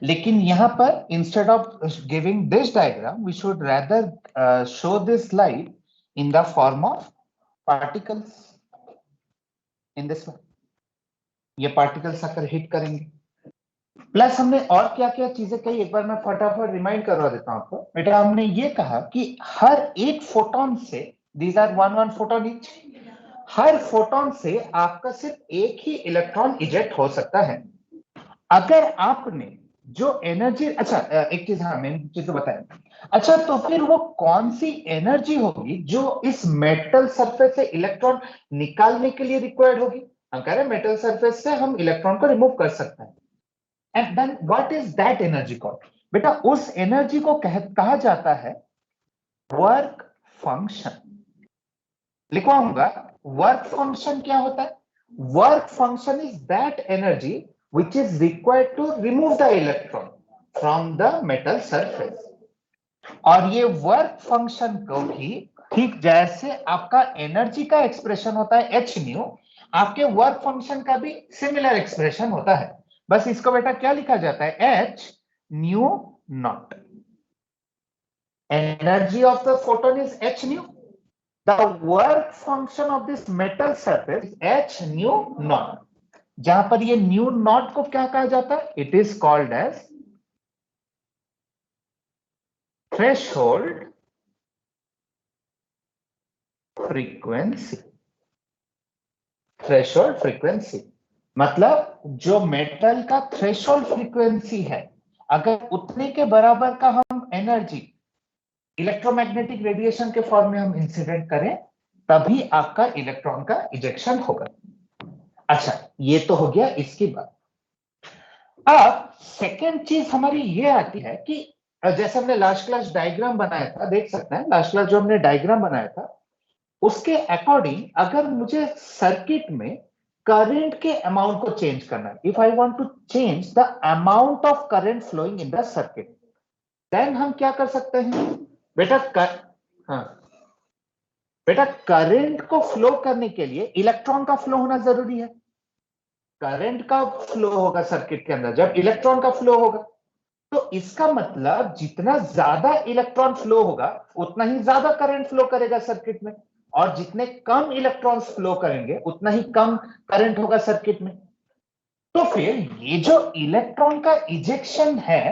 लेकिन यहां पर instead of giving this diagram we should rather show this light in the form of particles in this way. ये particles आकर hit करेंगे। Plus हमने और क्या क्या चीजें कही, एक बार मैं फटाफट रिमाइंड करवा देता हूं आपको। बेटा हमने ये कहा कि हर एक फोटोन से, these are one one photon each, हर फोटोन से आपका सिर्फ एक ही इलेक्ट्रॉन इजेक्ट हो सकता है। अगर आपने जो एनर्जी, अच्छा एक चीज, हाँ मेन चीज तो बताएं। अच्छा तो फिर वो कौन सी एनर्जी होगी जो इस मेटल सरफेस से इलेक्ट्रॉन निकालने के लिए रिक्वायर्ड होगी? हम कह रहे हैं मेटल सरफेस से हम इलेक्ट्रॉन को रिमूव कर सकते हैं। And then what is that energy called? बेटा उस एनर्जी को कहा जाता है वर्क फंक्शन। लिखवाऊंगा, वर्क फंक्शन क्या होता है? Work function is that energy which is required to remove the electron from the metal surface। और ये वर्क फंक्शन को भी ठीक जैसे आपका एनर्जी का एक्सप्रेशन होता है एच न्यू, आपके वर्क फंक्शन का भी सिमिलर एक्सप्रेशन होता है। बस इसको बेटा क्या लिखा जाता है? H nu not. Energy of the photon is H new, the work function of this metal surface is H nu not. जहां पर ये न्यू नॉट को क्या कहा जाता है? It is called as threshold frequency. Threshold frequency मतलब जो मेटल का थ्रेशोल्ड फ्रीक्वेंसी है, अगर उतने के बराबर का हम एनर्जी इलेक्ट्रोमैग्नेटिक रेडिएशन के फॉर्म में हम इंसिडेंट करें, तभी आपका इलेक्ट्रॉन का इजेक्शन होगा। अच्छा ये तो हो गया इसकी बात। अब सेकेंड चीज हमारी ये आती है कि जैसे हमने लास्ट क्लास डायग्राम बनाया था, देख सकते हैं लास्ट क्लास जो हमने डायग्राम बनाया था उसके अकॉर्डिंग अगर मुझे सर्किट में करंट के अमाउंट को चेंज करना है, if I want to change the amount of current flowing in the circuit, then हम क्या कर सकते हैं? हाँ बेटा करंट को फ्लो करने के लिए इलेक्ट्रॉन का फ्लो होना जरूरी है। करंट का फ्लो होगा सर्किट के अंदर जब इलेक्ट्रॉन का फ्लो होगा, तो इसका मतलब जितना ज्यादा इलेक्ट्रॉन फ्लो होगा उतना ही ज्यादा करंट फ्लो करेगा सर्किट में, और जितने कम इलेक्ट्रॉन्स फ्लो करेंगे उतना ही कम करंट होगा सर्किट में। तो फिर ये जो इलेक्ट्रॉन का इजेक्शन है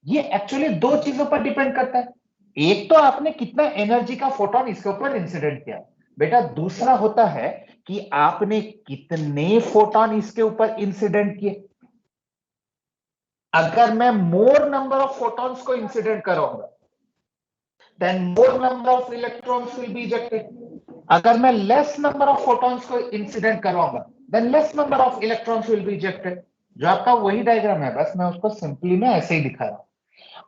ये एक्चुअली दो चीजों पर डिपेंड करता है। एक तो आपने कितना एनर्जी का फोटोन इसके ऊपर इंसिडेंट किया बेटा, दूसरा होता है कि आपने कितने फोटोन इसके ऊपर इंसिडेंट किए। अगर मैं मोर नंबर ऑफ फोटॉन्स को इंसिडेंट कराऊंगा then more number of electrons will be ejected. अगर मैं लेस नंबर ऑफ फोटॉन्स को इंसिडेंट करवाऊंगा then less number of electrons will be ejected. जो आपका वही डायग्राम है, बस मैं उसको सिंपली में ऐसे ही दिखा रहा हूं।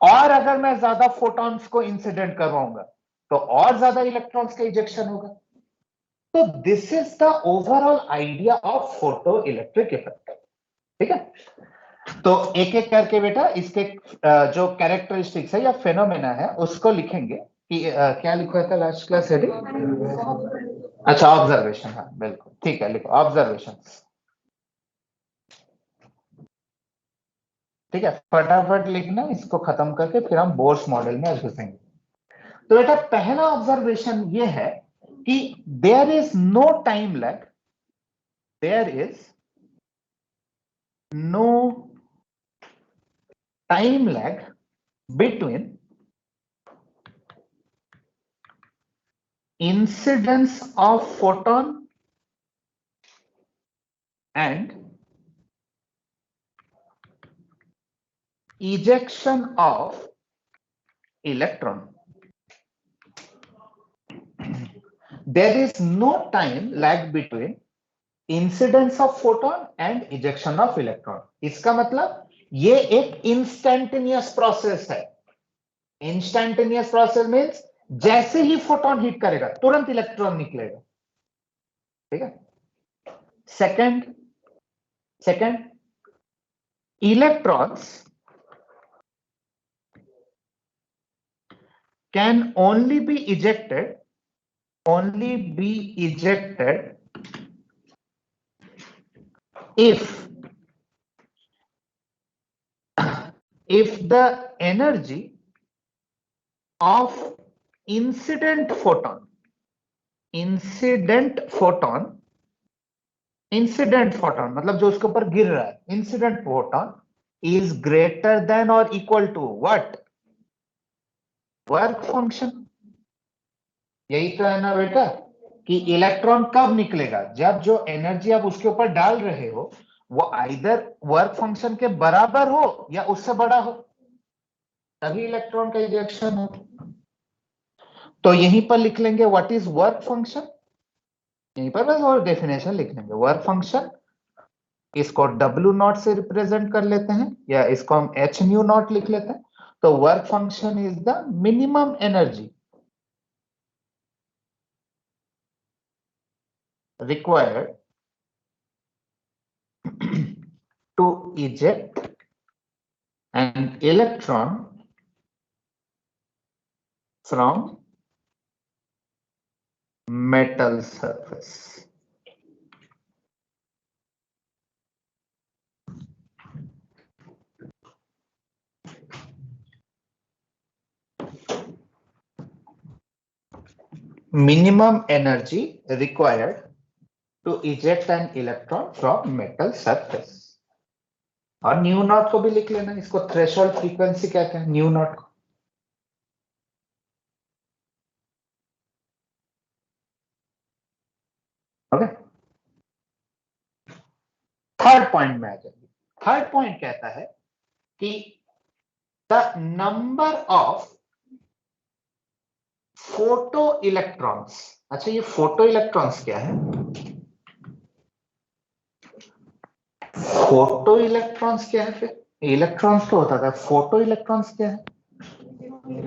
और अगर मैं ज्यादा फोटॉन्स को इंसिडेंट करवाऊंगा तो और ज्यादा इलेक्ट्रॉन्स का इजेक्शन होगा। तो this is the overall idea of photo electric effect. ठीक है, तो एक एक करके बेटा इसके जो कैरेक्टरिस्टिक्स है या फेनोमेना है उसको लिखेंगे कि क्या लिखा था लास्ट क्लास है? अच्छा ऑब्जर्वेशन, हाँ बिल्कुल ठीक है, लिखो ऑब्जर्वेशन। ठीक है, फटाफट लिखना, इसको खत्म करके फिर हम बोर्स मॉडल में घुसेंगे। तो बेटा पहला ऑब्जर्वेशन ये है कि there is no time lag, there is no time lag between incidence of photon and ejection of electron. There is no time lag between incidence of photon and ejection of electron. इसका मतलब ये एक instantaneous process है। Instantaneous process means जैसे ही photon hit करेगा तुरंत electron निकलेगा। ठीक है, second electrons can only be ejected if if the energy of incident photon मतलब जो उसके ऊपर गिर रहा है, incident photon is greater than और equal to what? Work function. यही तो है ना बेटा कि इलेक्ट्रॉन कब निकलेगा? जब जो एनर्जी आप उसके ऊपर डाल रहे हो वो आइदर वर्क फंक्शन के बराबर हो या उससे बड़ा हो, तभी इलेक्ट्रॉन का इजेक्शन हो। तो यहीं पर लिख लेंगे व्हाट इज वर्क फंक्शन, यहीं पर बस और डेफिनेशन लिख लेंगे। वर्क फंक्शन इसको W नॉट से रिप्रेजेंट कर लेते हैं या इसको हम H न्यू नॉट लिख लेते हैं। तो work function is the minimum energy required to eject an electron from metal surface. Minimum energy required to eject an electron from metal surface. और न्यू नॉट को भी लिख लेना, इसको थ्रेशोल्ड फ्रीक्वेंसी कहते हैं न्यू नॉट को। ओके, थर्ड पॉइंट में आ जाइए। थर्ड पॉइंट कहता है कि the number of photo electrons. अच्छा, ये फोटो इलेक्ट्रॉन्स क्या है? फोटो इलेक्ट्रॉन्स क्या है? फिर इलेक्ट्रॉन्स तो होता था, फोटो इलेक्ट्रॉन्स क्या है?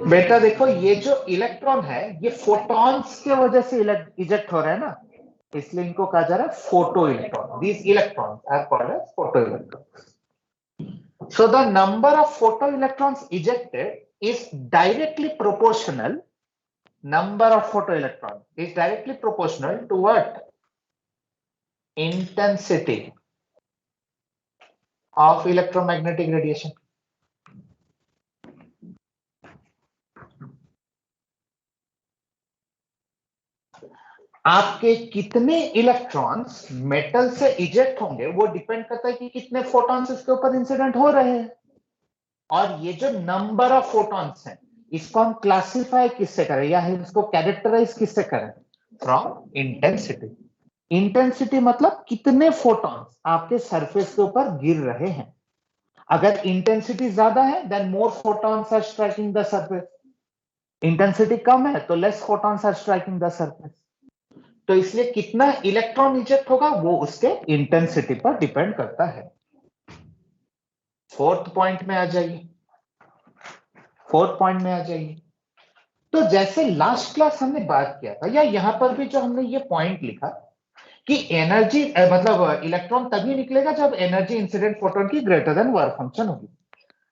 बेटा देखो, ये जो इलेक्ट्रॉन है ये फोटॉन्स के वजह से इजेक्ट हो रहा है ना, इसलिए इनको कहा जा रहा है photoelectron. These electrons are called as photoelectrons. So the number of photoelectrons ejected is directly proportional, number of photoelectron is directly proportional to what? Intensity of electromagnetic radiation. आपके कितने electrons metal से eject होंगे वो depend करता है कि कितने photons इसके ऊपर इंसिडेंट हो रहे हैं। और ये जो नंबर ऑफ फोटॉन्स हैं इसको हम क्लासिफाई किससे करें या इसको कैरेक्टराइज किससे करें? From intensity. इंटेंसिटी मतलब कितने फोटॉन्स आपके सरफेस के ऊपर गिर रहे हैं। अगर इंटेंसिटी ज्यादा है then more photons are striking the surface, intensity कम है तो less photons are striking the surface. तो इसलिए कितना इलेक्ट्रॉन इजेक्ट होगा वो उसके इंटेंसिटी पर डिपेंड करता है। फोर्थ पॉइंट में आ जाइए। फोर्थ पॉइंट में आ जाइए। तो जैसे लास्ट क्लास हमने बात किया था या यहां पर भी जो हमने ये पॉइंट लिखा कि एनर्जी मतलब इलेक्ट्रॉन तभी निकलेगा जब एनर्जी इंसिडेंट फोटोन की ग्रेटर देन वर्क फंक्शन होगी।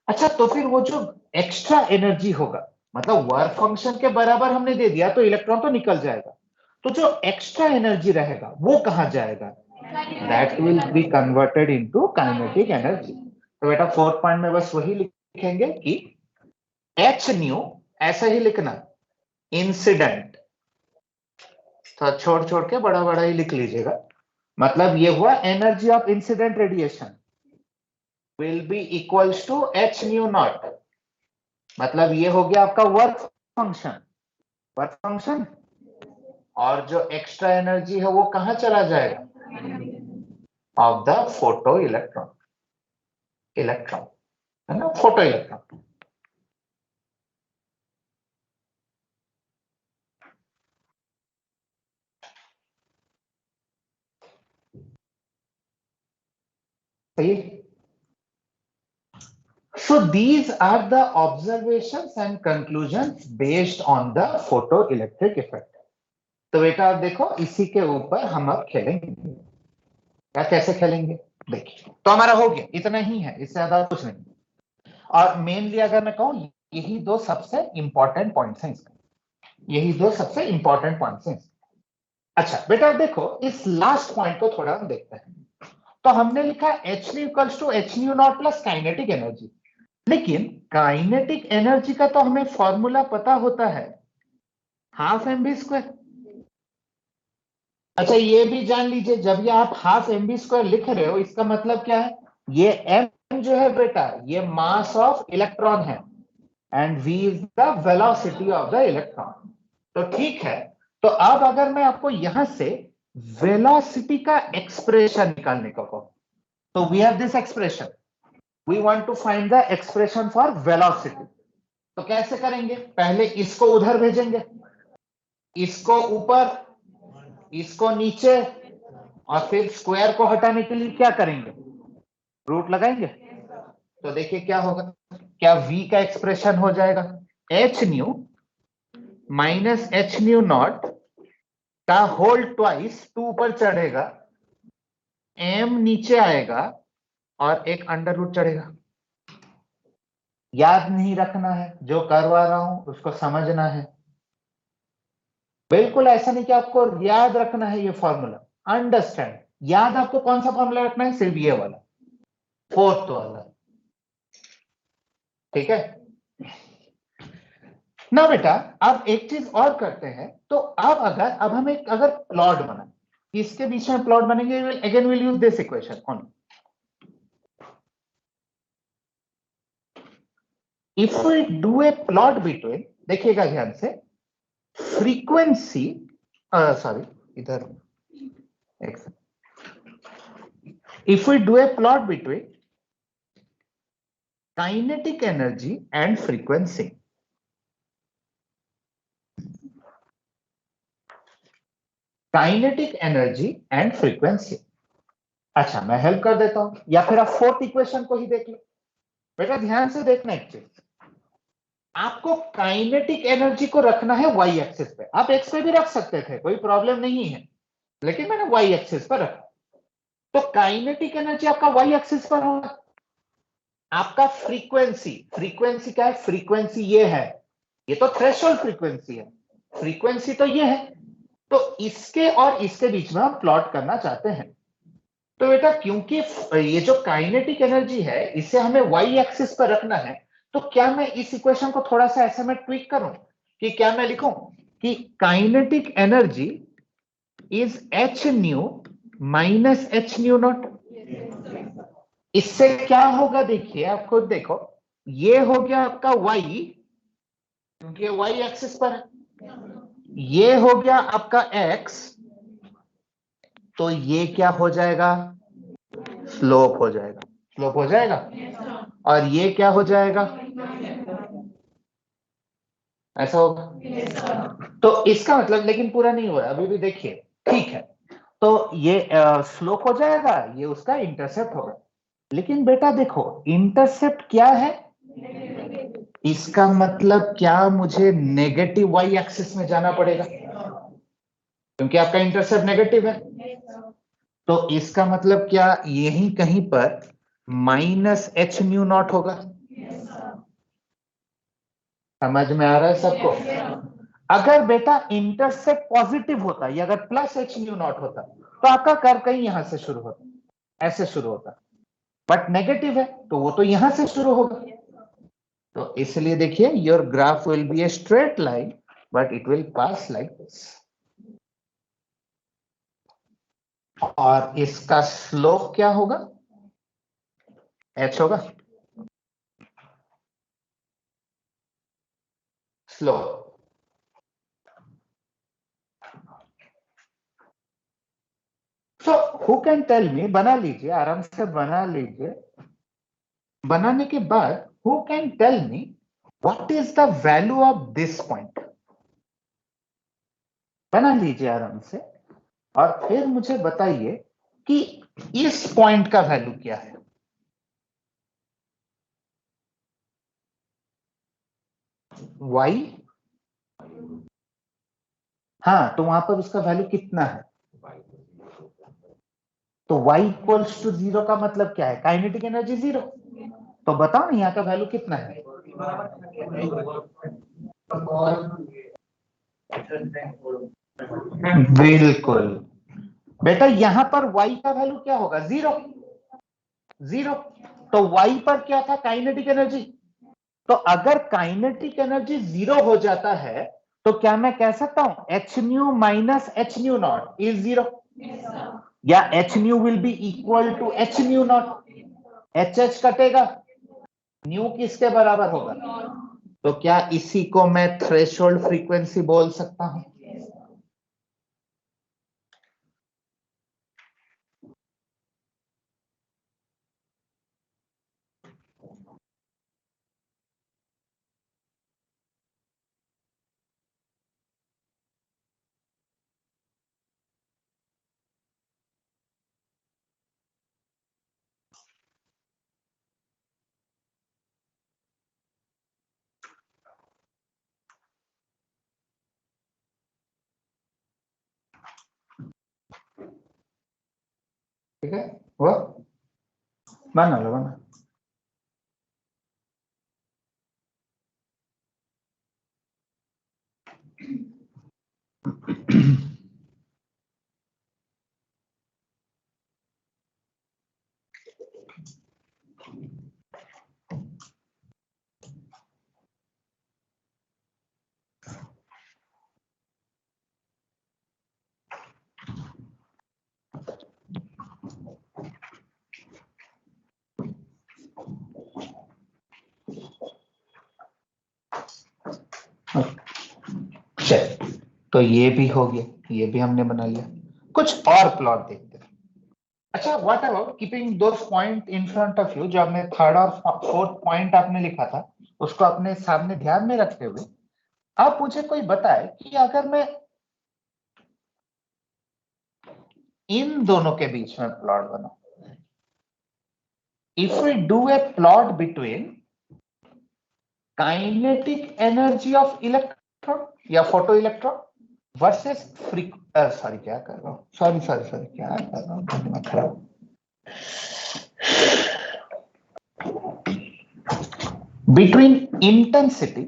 अच्छा, तो फिर वो जो एक्स्ट्रा एनर्जी होगा मतलब वर्क फंक्शन के बराबर हमने दे दिया तो इलेक्ट्रॉन तो निकल जाएगा, तो जो एक्स्ट्रा एनर्जी रहेगा वो कहां जाएगा? That will be converted into kinetic energy. तो बेटा फोर्थ पॉइंट में बस वही लिखेंगे कि एच न्यू, ऐसा ही लिखना, इंसिडेंट, तो छोड़ छोड़ के बड़ा बड़ा ही लिख लीजिएगा। मतलब ये हुआ energy of incident radiation will be equals to H nu naught. मतलब ये हो गया आपका वर्क फंक्शन। वर्क फंक्शन और जो एक्स्ट्रा एनर्जी है वो कहां चला जाएगा? Of the photo electron. Electron है ना, फोटो इलेक्ट्रॉन। सही। So these are the observations and conclusions based on the photoelectric effect. तो बेटा आप देखो इसी के ऊपर हम अब खेलेंगे। या कैसे खेलेंगे देखिए। तो हमारा हो गया, इतना ही है, इससे ज्यादा कुछ नहीं। और मेनली अगर मैं कहूं यही दो सबसे इंपॉर्टेंट पॉइंट्स हैं इसका, यही दो सबसे इंपॉर्टेंट पॉइंट्स हैं। अच्छा बेटा देखो इस लास्ट पॉइंट को थोड़ा हम देखते हैं। तो हमने लिखा H nu equals to H nu naught plus kinetic energy. लेकिन काइनेटिक एनर्जी का तो हमें फॉर्मूला पता होता है, हाफ mv²। अच्छा ये भी जान लीजिए, जब ये आप हाफ mv² लिख रहे हो, इसका मतलब क्या है, ये m जो है बेटा, ये मास ऑफ इलेक्ट्रॉन है and v is the velocity of the electron. तो ठीक है, तो अब अगर मैं आपको यहां से वेलोसिटी का एक्सप्रेशन निकालने को कहूं, तो we have this expression, we want to find the expression for velocity. तो कैसे करेंगे, पहले इसको उधर भेजेंगे, इसको ऊपर, इसको नीचे, और फिर स्क्वायर को हटाने के लिए क्या करेंगे, रूट लगाएंगे। तो देखिए क्या होगा, क्या v का एक्सप्रेशन हो जाएगा h new minus h nu not का होल ट्वाइस, 2 ऊपर चढ़ेगा, m नीचे आएगा और एक अंडर रूट चढ़ेगा। याद नहीं रखना है, जो करवा रहा हूं उसको समझना है। बिल्कुल ऐसा नहीं कि आपको याद रखना है ये फॉर्मूला, अंडरस्टैंड। याद आपको कौन सा फॉर्मूला रखना है, सिर्फ ये वाला, फोर्थ वाला, ठीक है ना बेटा। अब एक चीज और करते हैं, तो अब हम एक अगर प्लॉट बना, इसके बीच में प्लॉट बनेंगे, again will use this equation only. If we do a plot between, देखिएगा ध्यान से, फ्रीक्वेंसी, सॉरी इधर, if we do a plot between kinetic energy and frequency, kinetic energy and frequency. अच्छा मैं हेल्प कर देता हूं, या फिर आप फोर्थ इक्वेशन को ही देख लो। बेटा ध्यान से देखना एक चीज, आपको काइनेटिक एनर्जी को रखना है वाई एक्सिस पे, आप एक्स पे भी रख सकते थे, कोई प्रॉब्लम नहीं है, लेकिन मैंने वाई एक्सिस पर रखा। तो काइनेटिक एनर्जी आपका वाई एक्सिस पर होगा, आपका फ्रीक्वेंसी, फ्रीक्वेंसी क्या है, फ्रीक्वेंसी ये है, ये तो थ्रेशोल्ड फ्रीक्वेंसी है, फ्रीक्वेंसी तो ये है। तो इसके और इसके बीच में हम प्लॉट करना चाहते हैं। तो बेटा क्योंकि ये जो काइनेटिक एनर्जी है, इसे हमें वाई एक्सिस पर रखना है, तो क्या मैं इस इक्वेशन को थोड़ा सा ऐसे में ट्विक करूं, कि क्या मैं लिखूं कि kinetic energy is H nu minus H nu not. इससे क्या होगा, देखिए आप खुद देखो, ये हो गया आपका y, क्योंकि y एक्सिस पर है, ये हो गया आपका x, तो ये क्या हो जाएगा, स्लोप हो जाएगा, स्लोप हो जाएगा, और ये क्या हो जाएगा, ऐसा होगा। तो इसका मतलब, लेकिन पूरा नहीं हुआ अभी भी, देखिए ठीक है, तो ये स्लोप हो जाएगा, ये उसका इंटरसेप्ट होगा। लेकिन बेटा देखो इंटरसेप्ट क्या है, इसका मतलब क्या, मुझे नेगेटिव वाई एक्सिस में जाना पड़ेगा, क्योंकि आपका इंटरसेप्ट नेगेटिव है। तो इसका मतलब क्या, यही कहीं पर माइनस एच न्यू नॉट होगा। समझ में आ रहा है सबको। अगर बेटा इंटरसेप्ट पॉजिटिव होता, या अगर प्लस एच न्यू नॉट होता, तो आपका कर्व कहीं यहां से शुरू होता, ऐसे शुरू होता, बट नेगेटिव है तो वो तो यहां से शुरू होगा। तो इसलिए देखिए, your graph will be a straight line, but it will pass like this, और इसका स्लोप क्या होगा, एच होगा, slope. So who can tell me, बना लीजिए आराम से, बना लीजिए, बनाने के बाद who can tell me what is the value of this point. बना लीजिए आराम से, और फिर मुझे बताइए कि इस पॉइंट का वैल्यू क्या है। y, हाँ तो वहां पर उसका वैल्यू कितना है, तो y इक्वल्स टू 0 का मतलब क्या है, काइनेटिक एनर्जी 0। तो बताओ ना यहाँ का वैल्यू कितना है, बिल्कुल बेटा, यहां पर y का वैल्यू क्या होगा, 0, 0। तो y पर क्या था, काइनेटिक एनर्जी। तो अगर काइनेटिक एनर्जी 0 हो जाता है तो क्या मैं कह सकता हूं H nu minus H nu naught is 0, या H nu will be equal to H nu naught, H H कटेगा, न्यू किसके बराबर होगा। तो क्या इसी को मैं थ्रेशोल्ड फ्रीक्वेंसी बोल सकता हूं। ठीक है, वो बना लो बना। चल, तो ये भी हो गया, ये भी हमने बना लिया। कुछ और प्लॉट देखते हैं। अच्छा, what about keeping those point in front of you, जो आपने थर्ड और फोर्थ पॉइंट आपने लिखा था उसको अपने सामने ध्यान में रखते हुए आप मुझे कोई बताए कि अगर मैं इन दोनों के बीच में प्लॉट बनाऊं, if we do a plot between kinetic energy of electron या फोटो इलेक्ट्रॉन वर्सेस सॉरी क्या कर रहा हूँ, सॉरी सॉरी सॉरी क्या कर रहा हूँ, दिमाग खराब। बिटवीन इंटेंसिटी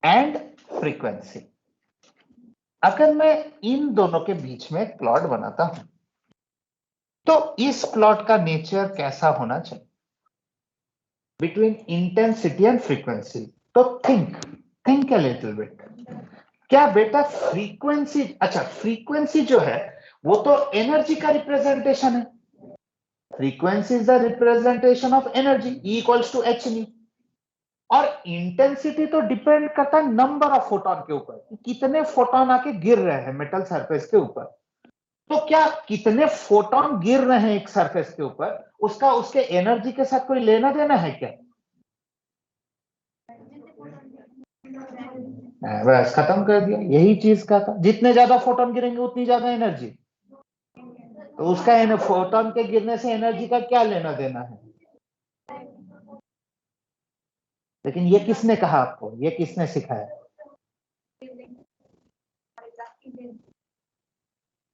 एंड फ्रीक्वेंसी, अगर मैं इन दोनों के बीच में एक प्लॉट बनाता हूं तो इस प्लॉट का नेचर कैसा होना चाहिए बिटवीन इंटेंसिटी एंड फ्रीक्वेंसी। तो थिंक अ लिटिल बिट। क्या बेटा फ्रीक्वेंसी, अच्छा फ्रीक्वेंसी जो है वो तो एनर्जी का रिप्रेजेंटेशन है, frequency is the representation of energy, E equals to H nu. और इंटेंसिटी तो डिपेंड करता है नंबर ऑफ फोटोन के ऊपर, कितने फोटोन आके गिर रहे हैं मेटल सरफेस के ऊपर। तो क्या कितने फोटोन गिर रहे हैं एक सरफेस के ऊपर उसका उसके एनर्जी के साथ कोई लेना देना है क्या। बस खत्म कर दिया, यही चीज का था, जितने ज्यादा फोटोन गिरेंगे उतनी ज्यादा एनर्जी। तो उसका फोटोन के गिरने से एनर्जी का क्या लेना देना है। लेकिन ये किसने कहा आपको, ये किसने सिखाया।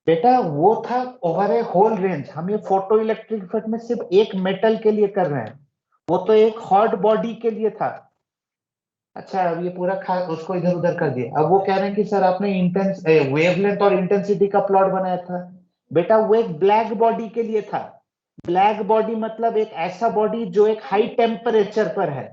बेटा वो था ओवर ए होल रेंज, हम ये फोटो इलेक्ट्रिक इफेक्ट में सिर्फ एक मेटल के लिए कर रहे हैं, वो तो एक हॉट बॉडी के लिए था। अच्छा, अब ये पूरा खा उसको इधर उधर कर दिया। अब वो कह रहे हैं कि सर आपने इंटेंस वेवलेंथ और इंटेंसिटी का प्लॉट बनाया था। बेटा वो एक ब्लैक बॉडी के लिए था। ब्लैक बॉडी मतलब एक ऐसा बॉडी जो एक हाई टेम्परेचर पर है।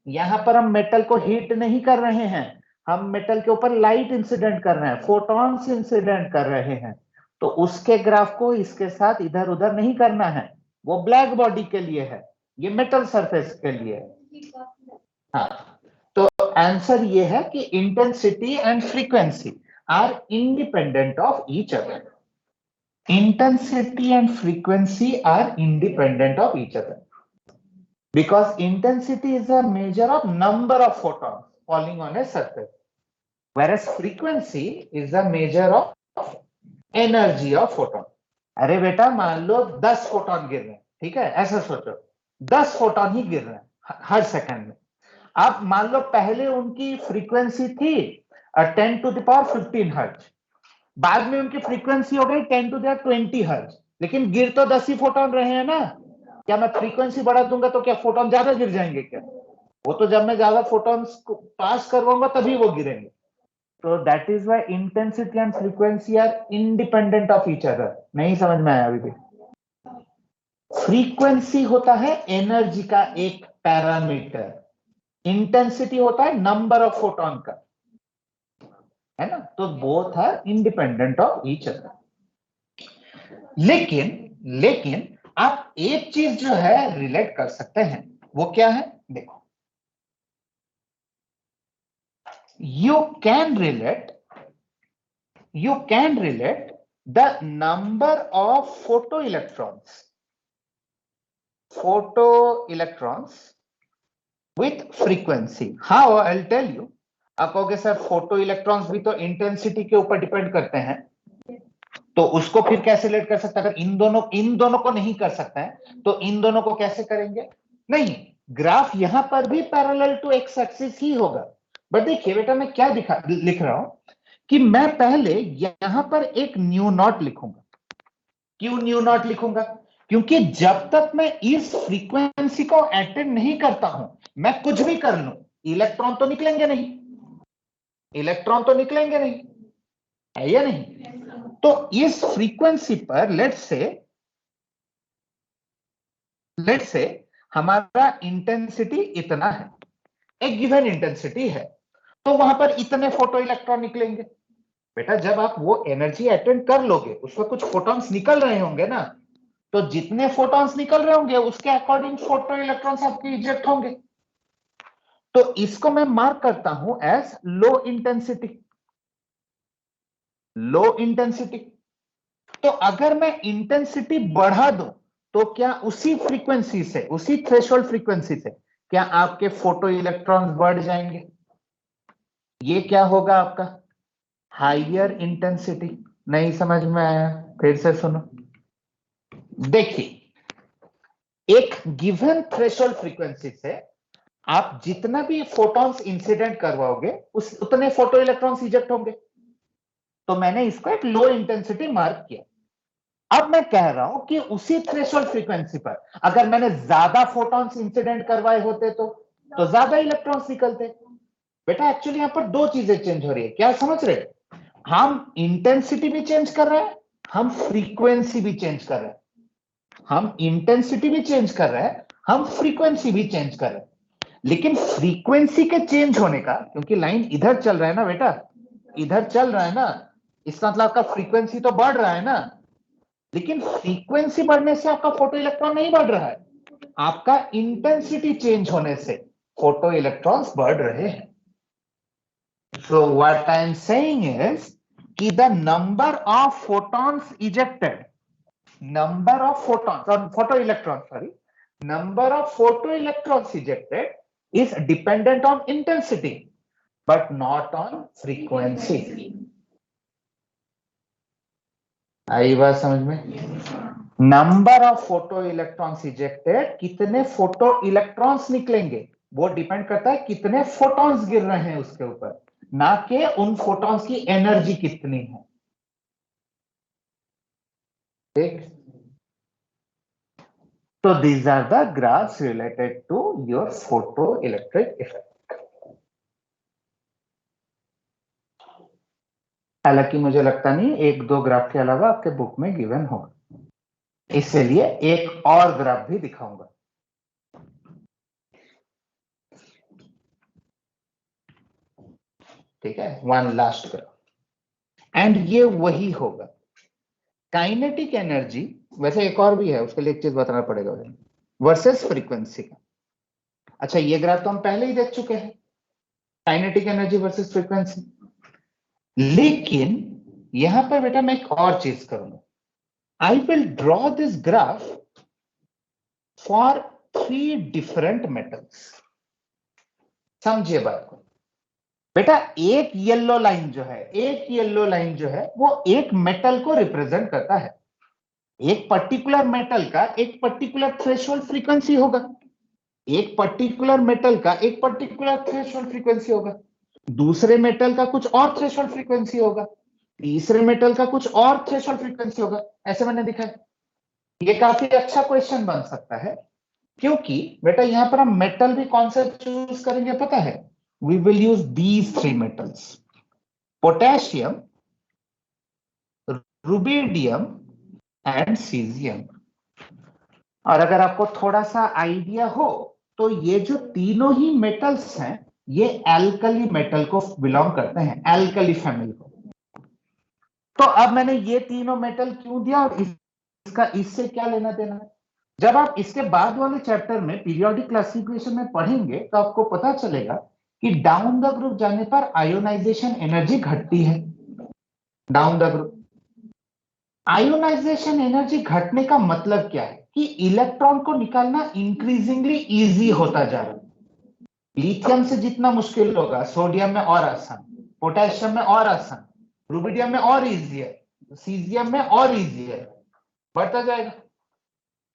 यहां पर हम मेटल को हीट नहीं कर रहे हैं, हम मेटल के ऊपर लाइट इंसिडेंट कर रहे हैं, फोटॉन्स इंसिडेंट कर रहे हैं। तो उसके ग्राफ को इसके साथ इधर उधर नहीं करना है, वो ब्लैक बॉडी के लिए है, ये मेटल सरफेस के लिए है। हाँ, तो आंसर ये है कि intensity and frequency are independent of each other. Intensity and frequency are independent of each other because intensity is a measure of number of photons falling on a surface, whereas frequency is a measure of energy of photon. अरे बेटा मान लो 10 photon गिर रहे हैं, ठीक है, ऐसा सोचो 10 फोटोन ही गिर रहे हैं हर सेकंड में। अब मान लो पहले उनकी फ्रीक्वेंसी थी 10⁻15 हर्ट्ज, बाद में उनकी फ्रीक्वेंसी हो गई 10⁻20 हर्ट्ज, लेकिन गिर तो 10 ही फोटोन रहे हैं ना। क्या मैं फ्रीक्वेंसी बढ़ा दूंगा तो क्या फोटोन ज्यादा गिर जाएंगे क्या। वो तो जब मैं ज्यादा फोटोन्स को पास करवाऊंगा तभी वो गिरेंगे। तो that is why intensity and frequency are independent of each other. नहीं समझ में आया अभी भी? फ्रीक्वेंसी होता है एनर्जी का एक पैरामीटर, इंटेंसिटी होता है नंबर ऑफ फोटोन का, है ना? तो both are independent of each other. लेकिन आप एक चीज जो है रिलेट कर सकते हैं, वो क्या है? देखो, you can relate the number of photoelectrons with frequency. How? I'll tell you. आप कहोगे सर फोटो इलेक्ट्रॉन्स भी तो इंटेंसिटी के ऊपर डिपेंड करते हैं, तो उसको फिर कैसे रिलेट कर सकता है? अगर इन दोनों को नहीं कर सकता है तो इन दोनों को कैसे करेंगे? नहीं, ग्राफ यहां पर भी पैरेलल टू एक्स एक्सिस ही होगा। बट देखिए बेटा, मैं क्या लिख रहा हूं कि मैं पहले यहां पर एक न्यू नॉट लिखूंगा। क्यों न्यू नॉट लिखूंगा? क्योंकि जब तक मैं इस फ्रीक्वेंसी को अटेंड नहीं करता हूं, मैं कुछ भी कर लूं, इलेक्ट्रॉन तो निकलेंगे नहीं, है या नहीं? तो इस फ्रीक्वेंसी पर लेट्स से हमारा इंटेंसिटी इतना है, एक गिवन इंटेंसिटी है, तो वहां पर इतने फोटो इलेक्ट्रॉन निकलेंगे। बेटा जब आप वो एनर्जी अटेंड कर लोगे, उसमें कुछ फोटॉन्स निकल रहे होंगे ना, तो जितने फोटॉन्स निकल रहे होंगे उसके अकॉर्डिंग फोटो इलेक्ट्रॉन्स आपके इजेक्ट होंगे। तो इसको मैं मार्क करता हूं एज लो इंटेंसिटी। तो अगर मैं इंटेंसिटी बढ़ा दूं, तो क्या उसी फ्रीक्वेंसी से, उसी थ्रेशोल्ड फ्रीक्वेंसी से क्या आपके फोटो इलेक्ट्रॉन्स बढ़ जाएंगे? ये क्या होगा आपका? Higher intensity. नहीं समझ में आया? फिर से सुनो। देखिए, एक गिवन थ्रेशोल्ड फ्रीक्वेंसी से आप जितना भी फोटॉन्स इंसिडेंट करवाओगे, उतने फोटो इलेक्ट्रॉन्स इजेक्ट होंगे। तो मैंने इसको एक लो इंटेंसिटी मार्क किया। अब मैं कह रहा हूं कि उसी थ्रेशोल्ड फ्रीक्वेंसी पर अगर मैंने ज्यादा फोटॉन्स इंसिडेंट करवाए होते तो ज्यादा इलेक्ट्रॉन्स निकलते। बेटा एक्चुअली यहां पर दो चीजें चेंज हो रही है, क्या समझ रहे? हम इंटेंसिटी भी चेंज कर रहे हैं, हम फ्रीक्वेंसी भी चेंज कर रहे हैं। हम इंटेंसिटी भी चेंज कर रहे हैं, हम फ्रीक्वेंसी भी चेंज कर रहे हैं। लेकिन फ्रीक्वेंसी के चेंज होने का, क्योंकि लाइन इधर चल रहा है ना बेटा, इधर चल रहा है ना, इसका मतलब आपका फ्रीक्वेंसी तो बढ़ रहा है ना। लेकिन फ्रीक्वेंसी बढ़ने से आपका फोटो इलेक्ट्रॉन नहीं बढ़ रहा है, आपका इंटेंसिटी चेंज होने से फोटो इलेक्ट्रॉन्स बढ़ रहे हैं। So what I am saying is कि the number of photons ejected, number of photons or photoelectrons, number of photoelectrons ejected is dependent on intensity but not on frequency. आई बात समझ में? Number of photoelectrons ejected, कितने photo electrons निकलेंगे, वो depend करता है कितने फोटॉन्स गिर रहे हैं उसके ऊपर, ना कि उन फोटॉन्स की एनर्जी कितनी है। ठीक? So these are the graphs related to your photoelectric effect. हालांकि मुझे लगता नहीं एक दो ग्राफ के अलावा आपके बुक में गिवन होगा, इसलिए एक और ग्राफ भी दिखाऊंगा। ठीक है, वन लास्ट ग्राफ, एंड ये वही होगा काइनेटिक एनर्जी। वैसे एक और भी है, उसके लिए एक चीज बताना पड़ेगा, वर्सेस फ्रीक्वेंसी का। अच्छा, ये ग्राफ तो हम पहले ही देख चुके हैं, काइनेटिक एनर्जी वर्सेस फ्रीक्वेंसी। लेकिन यहां पर बेटा मैं एक और चीज करूंगा, I will draw this graph for 3 different metals. समझिए बात को बेटा, एक येलो लाइन जो है वो एक मेटल को रिप्रेजेंट करता है। एक पर्टिकुलर मेटल का एक पर्टिकुलर थ्रेशोल्ड फ्रीक्वेंसी होगा, एक पर्टिकुलर मेटल का एक पर्टिकुलर थ्रेशोल्ड फ्रीक्वेंसी होगा, दूसरे मेटल का कुछ और थ्रेशोल्ड फ्रीक्वेंसी होगा, तीसरे मेटल का कुछ और थ्रेशोल्ड फ्रीक्वेंसी होगा। ऐसे मैंने दिखाया। ये काफी अच्छा क्वेश्चन बन सकता है, क्योंकि बेटा यहां पर हम मेटल भी कौन सा चूज करेंगे पता है? We will use these 3 metals, potassium, rubidium and caesium. और अगर आपको थोड़ा सा आइडिया हो तो ये जो तीनों ही मेटल्स हैं ये एल्कली मेटल को बिलोंग करते हैं, एल्कली फैमिली को। तो अब मैंने ये तीनों मेटल क्यों दिया और इसका इससे क्या लेना देना है? जब आप इसके बाद वाले चैप्टर में पीरियोडिक क्लासिफिकेशन में पढ़ेंगे तो आपको पता चलेगा कि डाउन द ग्रुप जाने पर आयोनाइजेशन एनर्जी घटती है। Down the group ionisation energy घटने का मतलब क्या है कि इलेक्ट्रॉन को निकालना इंक्रीजिंगली इजी होता जा रहा है। लिथियम से जितना मुश्किल होगा सोडियम में और आसान, पोटेशियम में और आसान, रुबिडियम में और इजी है, सीजियम में और इजी है, बढ़ता जाएगा।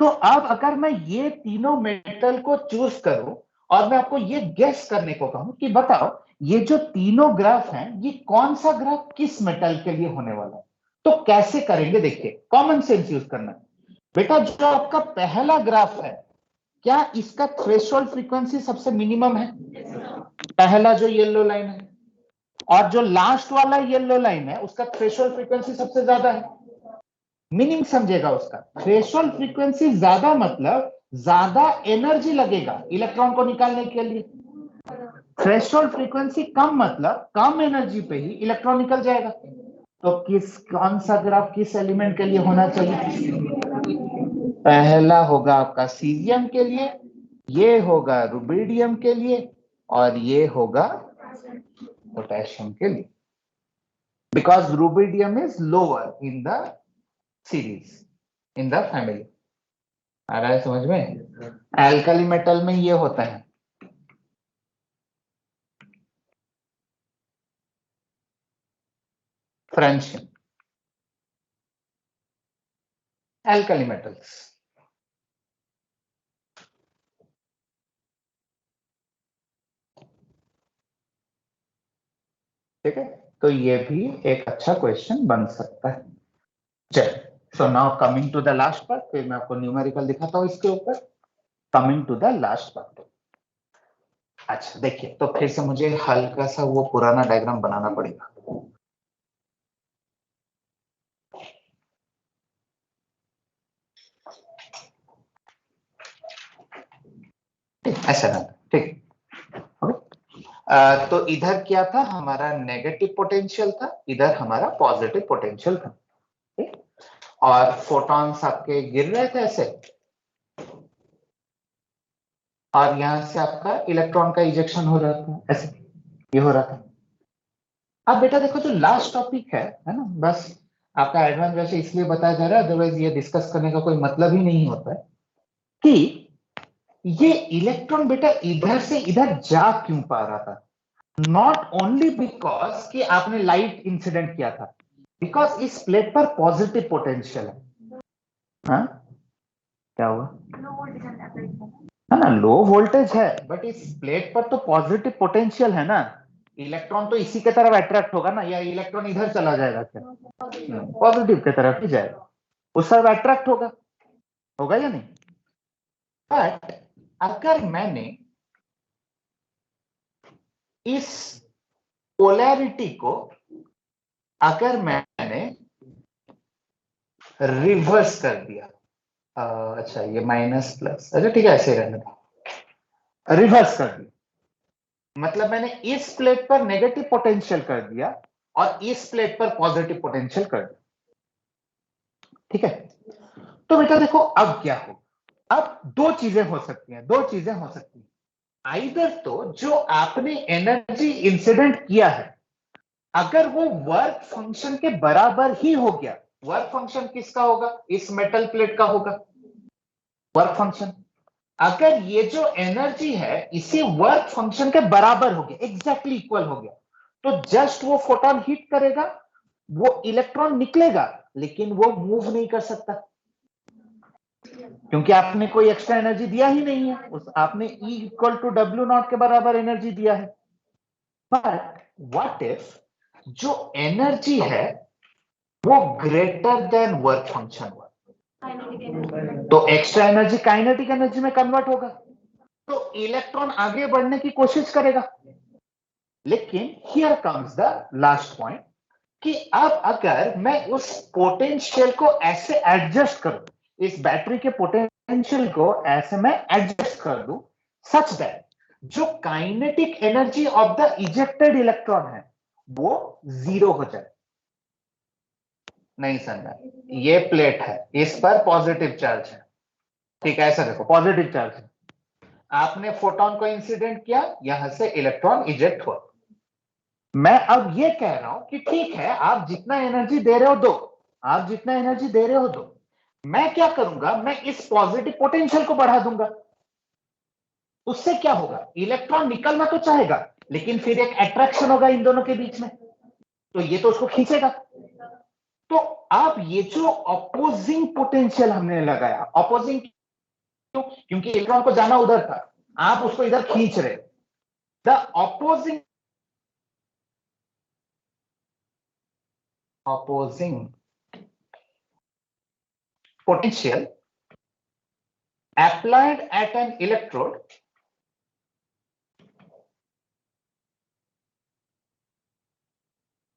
तो अब अगर मैं ये तीनों मेटल को चूज करूं और मैं आपको ये गेस करने को कहूं कि बताओ ये जो तीनों ग्राफ हैं ये कौन सा ग्राफ किस मेटल के लिए होने वाला है, तो कैसे करेंगे? देखिए कॉमन सेंस यूज करना बेटा। जो आपका पहला ग्राफ है क्या इसका थ्रेशोल्ड फ्रीक्वेंसी सबसे मिनिमम है? पहला जो येलो लाइन है, और जो लास्ट वाला येलो लाइन है उसका थ्रेशोल्ड फ्रीक्वेंसी सबसे ज्यादा है। मीनिंग समझेगा उसका, थ्रेशोल्ड फ्रीक्वेंसी ज्यादा मतलब ज्यादा एनर्जी लगेगा इलेक्ट्रॉन को निकालने के लिए। थ्रेशोल्ड फ्रीक्वेंसी कम मतलब कम एनर्जी पे ही इलेक्ट्रॉन निकल जाएगा। तो कौन सा ग्राफ किस एलिमेंट के लिए होना चाहिए? पहला होगा आपका सीजियम के लिए, ये होगा रुबिडियम के लिए, और ये होगा पोटेशियम के लिए, because rubidium is lower in the series, in the family. आ रहा है समझ में? एल्कली मेटल में ये होता है। Francium, alkali metals. ठीक है, तो ये भी एक अच्छा क्वेश्चन बन सकता है। चल, so now coming to the last part, फिर मैं आपको न्यूमेरिकल दिखाता हूं इसके ऊपर। Coming to the last part. अच्छा देखिए, तो फिर से मुझे हल्का सा वो पुराना डायग्राम बनाना पड़ेगा। ऐसा ना, ठीक। तो इधर क्या था, हमारा नेगेटिव पोटेंशियल था, इधर हमारा पॉजिटिव पोटेंशियल था। ठीक? और फोटॉन्स आपके गिर रहे थे ऐसे, और यहां से आपका इलेक्ट्रॉन का इजेक्शन हो रहा था, ऐसे ये हो रहा था। अब बेटा देखो, जो लास्ट टॉपिक है ना, बस आपका एडवांस वैसे इसलिए बताया जा रहा है, अदरवाइज ये डिस्कस करने का कोई मतलब ही नहीं होता है कि ये इलेक्ट्रॉन बेटा इधर से इधर जा क्यों पा रहा था। नॉट ओनली बिकॉज कि आपने लाइट इंसिडेंट किया था, बिकॉज इस प्लेट पर पॉजिटिव पोटेंशियल है। हाँ? क्या हुआ? है ना, लो वोल्टेज है, बट इस प्लेट पर तो पॉजिटिव पोटेंशियल है ना। इलेक्ट्रॉन तो इसी के तरफ अट्रैक्ट होगा ना, या इलेक्ट्रॉन इधर चला जाएगा क्या? पॉजिटिव की तरफ ही जाएगा, उस तरफ अट्रैक्ट होगा, होगा या नहीं? बट अगर मैंने इस पोलैरिटी को अगर मैंने रिवर्स कर दिया, अच्छा ये माइनस प्लस, अच्छा ठीक है ऐसे रहने दो, रिवर्स कर दिया मतलब मैंने इस प्लेट पर नेगेटिव पोटेंशियल कर दिया और इस प्लेट पर पॉजिटिव पोटेंशियल कर दिया। ठीक है, तो बेटा देखो अब क्या हो, अब दो चीजें हो सकती हैं, दो चीजें हो सकती हैं। आइदर तो जो आपने एनर्जी इंसिडेंट किया है अगर वो वर्क फंक्शन के बराबर ही हो गया, वर्क फंक्शन किसका होगा? इस मेटल प्लेट का होगा वर्क फंक्शन। अगर ये जो एनर्जी है इसी वर्क फंक्शन के बराबर हो गया, एग्जैक्टली इक्वल हो गया, तो जस्ट वो फोटोन हिट करेगा, वो इलेक्ट्रॉन निकलेगा, लेकिन वो मूव नहीं कर सकता क्योंकि आपने कोई एक्स्ट्रा एनर्जी दिया ही नहीं है, उस आपने E इक्वल टू W0 के बराबर एनर्जी दिया है। बट व्हाट इफ जो एनर्जी है वो ग्रेटर देन वर्क फंक्शन हुआ, तो एक्स्ट्रा एनर्जी काइनेटिक एनर्जी में कन्वर्ट होगा, तो इलेक्ट्रॉन आगे बढ़ने की कोशिश करेगा। लेकिन here comes the last point कि अब अगर मैं उस पोटेंशियल को ऐसे एडजस्ट करूं, इस बैटरी के पोटेंशियल को ऐसे मैं एडजस्ट कर दूं सच दैट जो kinetic energy of the ejected electron है वो जीरो हो जाए। नहीं समझा? ये प्लेट है, इस पर पॉजिटिव चार्ज है, ठीक है? ऐसा देखो, पॉजिटिव चार्ज है, आपने फोटोन को इंसिडेंट किया, यहां से इलेक्ट्रॉन इजेक्ट हुआ। मैं अब ये कह रहा हूं कि ठीक है, आप जितना एनर्जी दे रहे हो दो, आप जितना एनर्जी दे रहे हो दो, मैं क्या करूंगा, मैं इस पॉजिटिव पोटेंशियल को बढ़ा दूंगा। उससे क्या होगा, इलेक्ट्रॉन निकलना तो चाहेगा, लेकिन फिर एक अट्रैक्शन होगा इन दोनों के बीच में, तो ये तो उसको खींचेगा। तो आप ये जो अपोजिंग पोटेंशियल हमने लगाया, अपोजिंग क्यों? क्योंकि इलेक्ट्रॉन को जाना उधर था, आप उसको इधर खींच रहे। The opposing potential applied at an electrode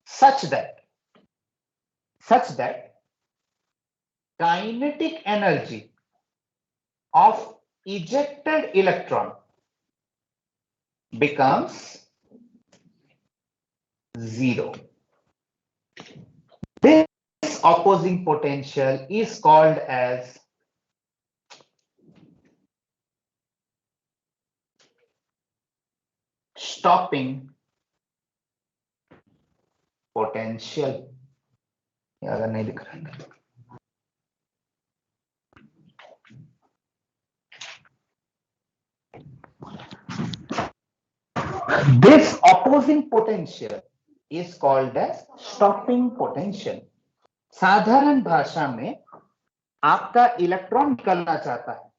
such that kinetic energy of ejected electron becomes zero. This opposing potential is called as stopping potential. अगर नहीं दिख रहा है, this opposing potential is called as stopping potential. साधारण भाषा में आपका electron निकलना चाहता है,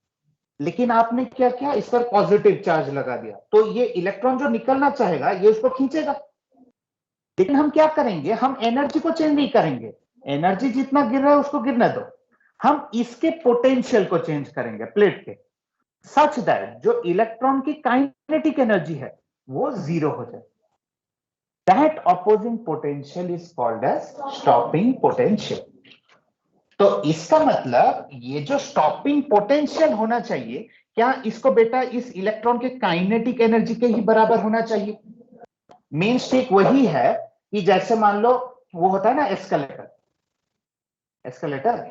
लेकिन आपने क्या किया, इस पर पॉजिटिव चार्ज लगा दिया, तो ये इलेक्ट्रॉन जो निकलना चाहेगा ये उसको खींचेगा। लेकिन हम क्या करेंगे, हम एनर्जी को चेंज नहीं करेंगे, एनर्जी जितना गिर रहा है उसको गिरने दो, हम इसके पोटेंशियल को चेंज करेंगे प्लेट के, सच दैट जो इलेक्ट्रॉन की काइनेटिक एनर्जी है वो जीरो हो जाए। That opposing potential is called as stopping potential. तो इसका मतलब ये जो स्टॉपिंग पोटेंशियल होना चाहिए, क्या इसको बेटा इस इलेक्ट्रॉन के काइनेटिक एनर्जी के ही बराबर होना चाहिए? मीन्स ठीक वही है कि जैसे मान लो वो होता है ना एस्केलेटर, एस्केलेटर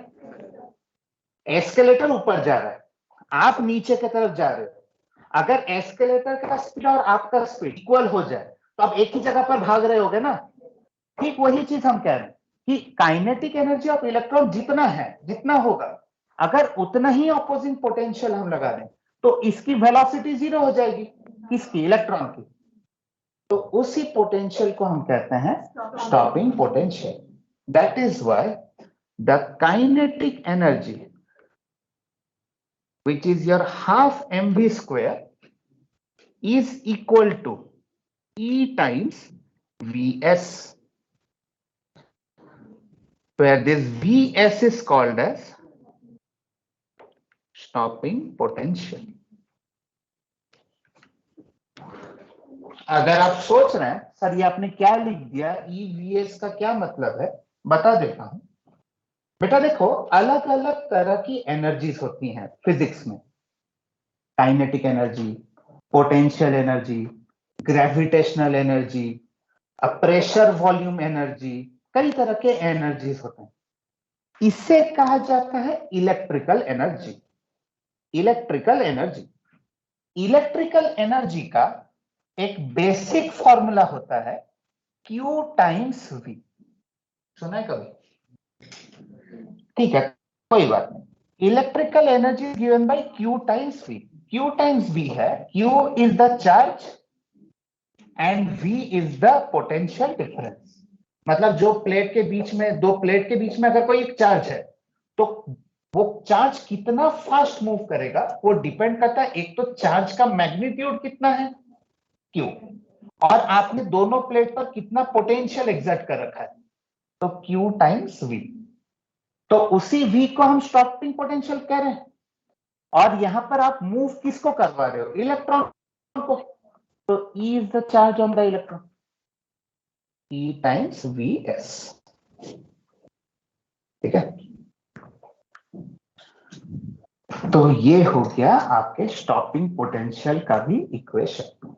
एस्केलेटर ऊपर जा रहा है, आप नीचे की तरफ जा रहे हो, अगर एस्केलेटर का स्पीड और आपका स्पीड इक्वल हो जाए तो आप एक ही जगह पर भाग रहे होगे ना। ठीक वही चीज हम कह रहे हैं कि काइनेटिक एनर्जी ऑफ इलेक्ट्रॉन जितना है, जितना होगा, अगर उतना ही अपोजिंग पोटेंशियल हम लगा दें तो इसकी वेलोसिटी जीरो हो जाएगी, किसकी, इलेक्ट्रॉन की। तो उसी पोटेंशियल को हम कहते हैं stopping potential. That is why the kinetic energy which is your half mv square is equal to E times Vs, where this Vs is called as stopping potential. अगर आप सोच रहे हैं सर ये आपने क्या लिख दिया, EVS का क्या मतलब है, बता देता हूं। बेटा देखो, अलग अलग तरह की एनर्जीज होती हैं फिजिक्स में, kinetic energy, potential energy, gravitational energy, pressure volume energy, कई तरह के एनर्जीज होते हैं। इसे कहा जाता है electrical energy. Electrical energy, electrical energy का एक बेसिक फॉर्मूला होता है Q टाइम्स V। सुना है कभी? ठीक है, कोई बात नहीं। Electrical energy given by Q times V। Q times V है, Q is the charge and V is the potential difference. मतलब जो प्लेट के बीच में, दो प्लेट के बीच में अगर कोई एक चार्ज है तो वो चार्ज कितना फास्ट मूव करेगा वो डिपेंड करता है, एक तो चार्ज का मैग्नीट्यूड कितना है Q, और आपने दोनों प्लेट पर कितना पोटेंशियल एग्जर्ट कर रखा है, तो Q टाइम्स V। तो उसी V को हम स्टॉपिंग पोटेंशियल कह रहे हैं, और यहां पर आप मूव किसको करवा रहे हो, इलेक्ट्रॉन को। तो E is the charge on the electron, E times Vs. ठीक है, तो ये हो गया आपके स्टॉपिंग पोटेंशियल का भी इक्वेशन।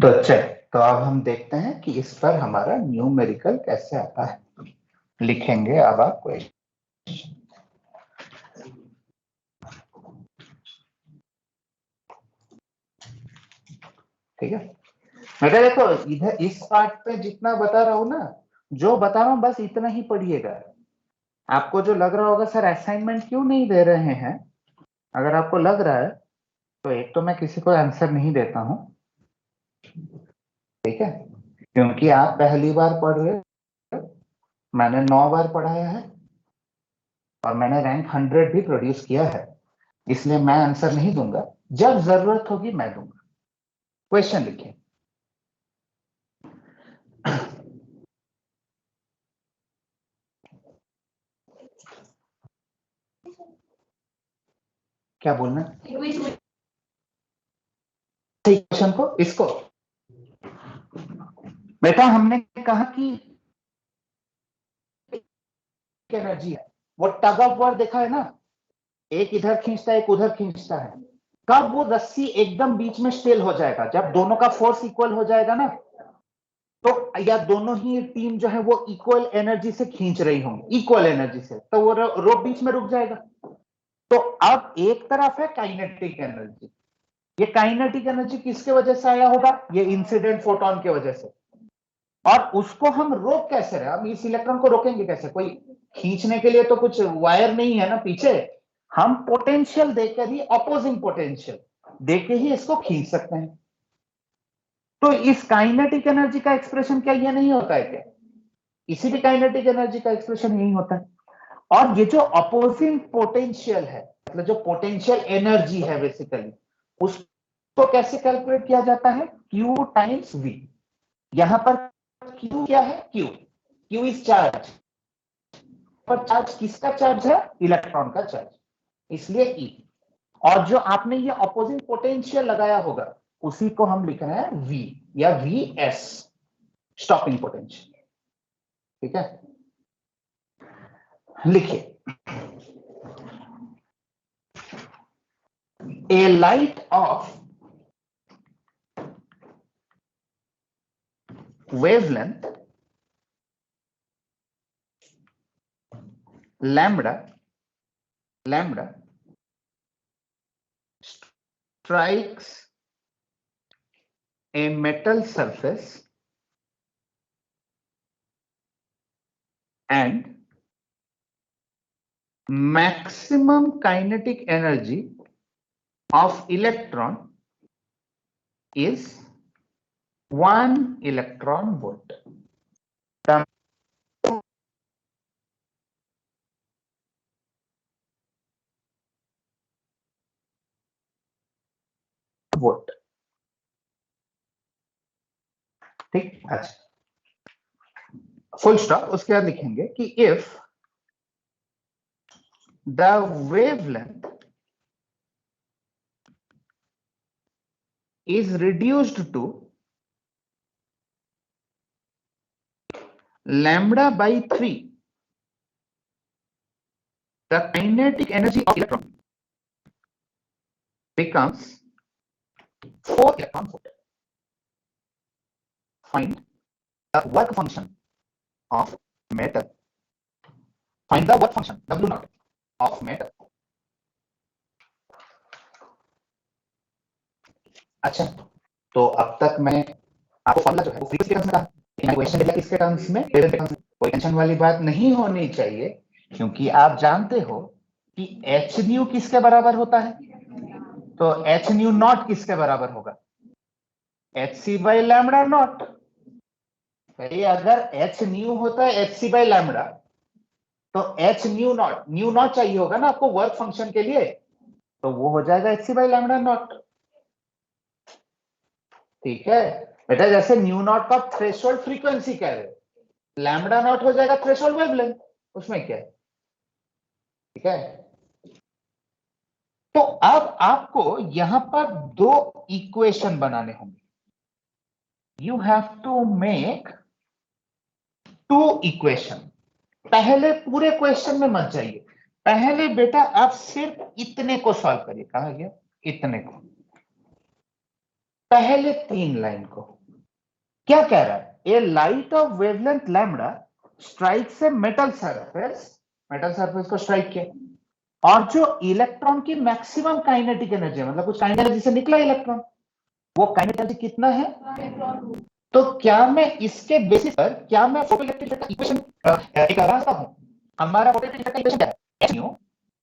तो चल, तो अब हम देखते हैं कि इस पर हमारा न्यूमेरिकल कैसे आता है। लिखेंगे अब आप क्वेश्चन। ठीक है बेटा, देखो इधर इस पार्ट पे जितना बता रहा हूं ना, जो बता रहा हूं बस इतना ही पढ़िएगा। आपको जो लग रहा होगा सर असाइनमेंट क्यों नहीं दे रहे हैं, अगर आपको लग रहा है तो एक तो मैं किसी को आंसर नहीं देता हूं, ठीक है, क्योंकि आप पहली बार पढ़ रहे हो, मैंने 9 बार पढ़ाया है और मैंने रैंक 100 भी प्रोड्यूस किया है, इसलिए मैं आंसर नहीं दूंगा। जब जरूरत होगी मैं दूंगा। क्वेश्चन लिखिए। क्या बोलना क्वेश्चन को, इसको बेटा हमने कहा कि एनर्जी है, वो टग ऑफ वॉर देखा है ना, एक इधर खींचता है एक उधर खींचता है। कब वो रस्सी एकदम बीच में स्टेल हो जाएगा, जब दोनों का फोर्स इक्वल हो जाएगा ना, तो या दोनों ही टीम जो है वो इक्वल एनर्जी से खींच रही होंगी, इक्वल एनर्जी से, तो वो रोप बीच में रुक जाएगा। तो अब एक तरफ है काइनेटिक एनर्जी, ये काइनेटिक एनर्जी किसके वजह से आया होगा, ये इंसिडेंट फोटोन की वजह से। और उसको हम रोक कैसे रहे, हम इस इलेक्ट्रॉन को रोकेंगे कैसे, कोई खींचने के लिए तो कुछ वायर नहीं है ना पीछे, हम पोटेंशियल देकर ही, अपोजिंग पोटेंशियल देके ही इसको खींच सकते हैं। तो इस काइनेटिक एनर्जी का एक्सप्रेशन क्या ये नहीं होता है क्या, इसी भी काइनेटिक एनर्जी का एक्सप्रेशन यही होता है। और ये जो अपोजिंग पोटेंशियल है, मतलब जो पोटेंशियल एनर्जी है बेसिकली, उसको कैसे कैलकुलेट किया जाता है, Q टाइम्स V। यहां पर Q क्या है, Q इज चार्ज, पर चार्ज किसका चार्ज है, इलेक्ट्रॉन का चार्ज, इसलिए E। और जो आपने ये अपोजिंग पोटेंशियल लगाया होगा उसी को हम लिख रहे हैं V या Vs, स्टॉपिंग पोटेंशियल। ठीक है, लिखिए। A light of wavelength lambda strikes a metal surface and maximum kinetic energy of electron is 1 electron volt. Volt, ठीक, अच्छा, फुल स्टॉप। उसके बाद लिखेंगे कि if the wavelength is reduced to lambda by 3, the kinetic energy of electron becomes 4 electron volt. Find the work function of metal. Find the work function W naught of metal. अच्छा, तो अब तक मैंने आपको फॉर्मूला जो है वो frequency के टर्म्स में कहा, लेकिन क्वेश्चन दिया किसके टर्म्स में, वेवलेंथ के टर्म्स में। कोई टेंशन वाली बात नहीं होनी चाहिए, क्योंकि आप जानते हो कि एच न्यू किसके बराबर होता है, तो एच न्यू नॉट किसके बराबर होगा, h C by lambda naught. अगर एच न्यू होता है एच सी बाई लैम्बडा, तो h न्यू नॉट चाहिए होगा ना आपको वर्क फंक्शन के लिए, तो वो हो जाएगा hc बाई लैम्डा नॉट। ठीक है बेटा, जैसे न्यू नॉट का थ्रेशोल्ड फ्रीक्वेंसी कह रहे हो, लैम्डा नॉट हो जाएगा थ्रेशोल्ड वेवलेंथ, उसमें क्या है। ठीक है, तो अब आपको यहां पर दो इक्वेशन बनाने होंगे। You have to make two equation. पहले पूरे क्वेश्चन में मत जाइए, पहले बेटा आप सिर्फ इतने को सॉल्व करिए। कहा गया इतने को, पहले 3 लाइन को। क्या कह रहा है, a light of wavelength lambda strike से मेटल सरफेस को स्ट्राइक किया, और जो इलेक्ट्रॉन की मैक्सिमम काइनेटिक एनर्जी, मतलब कुछ काइनेटिक एनर्जी से निकला इलेक्ट्रॉन, वो काइनेटिक एनर्जी कितना है। तो क्या मैं इसके बेसिस पर क्या मैं फोटोइलेक्ट्रिक इक्वेशन एक रास्ता हूं। हमारा फोटोइलेक्ट्रिक इक्वेशन क्या है, h nu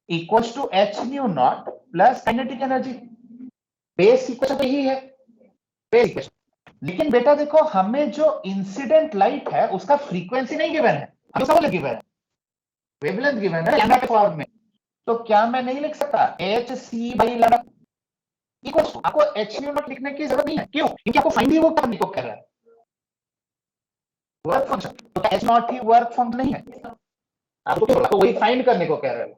equals to h nu naught plus kinetic energy. Base equation तो यही है, बेस इक्वेशन। लेकिन बेटा देखो, हमें जो इंसिडेंट लाइट है उसका फ्रीक्वेंसी नहीं गिवन है, हमें सब गिवन है, वेवलेंथ गिवन है लैम्डा के फॉर्म में। तो क्या मैं नहीं लिख सकता h C by lambda equals to, आपको एच न्यू नॉट लिखने की जरूरत नहीं है। क्यों, क्योंकि आपको फाइंड ही वो करने को कह रहा है, वर्क फंक्शन। तो H not he work function नहीं है, आपको क्या बोला, तो वही फाइंड करने को कह रहा है।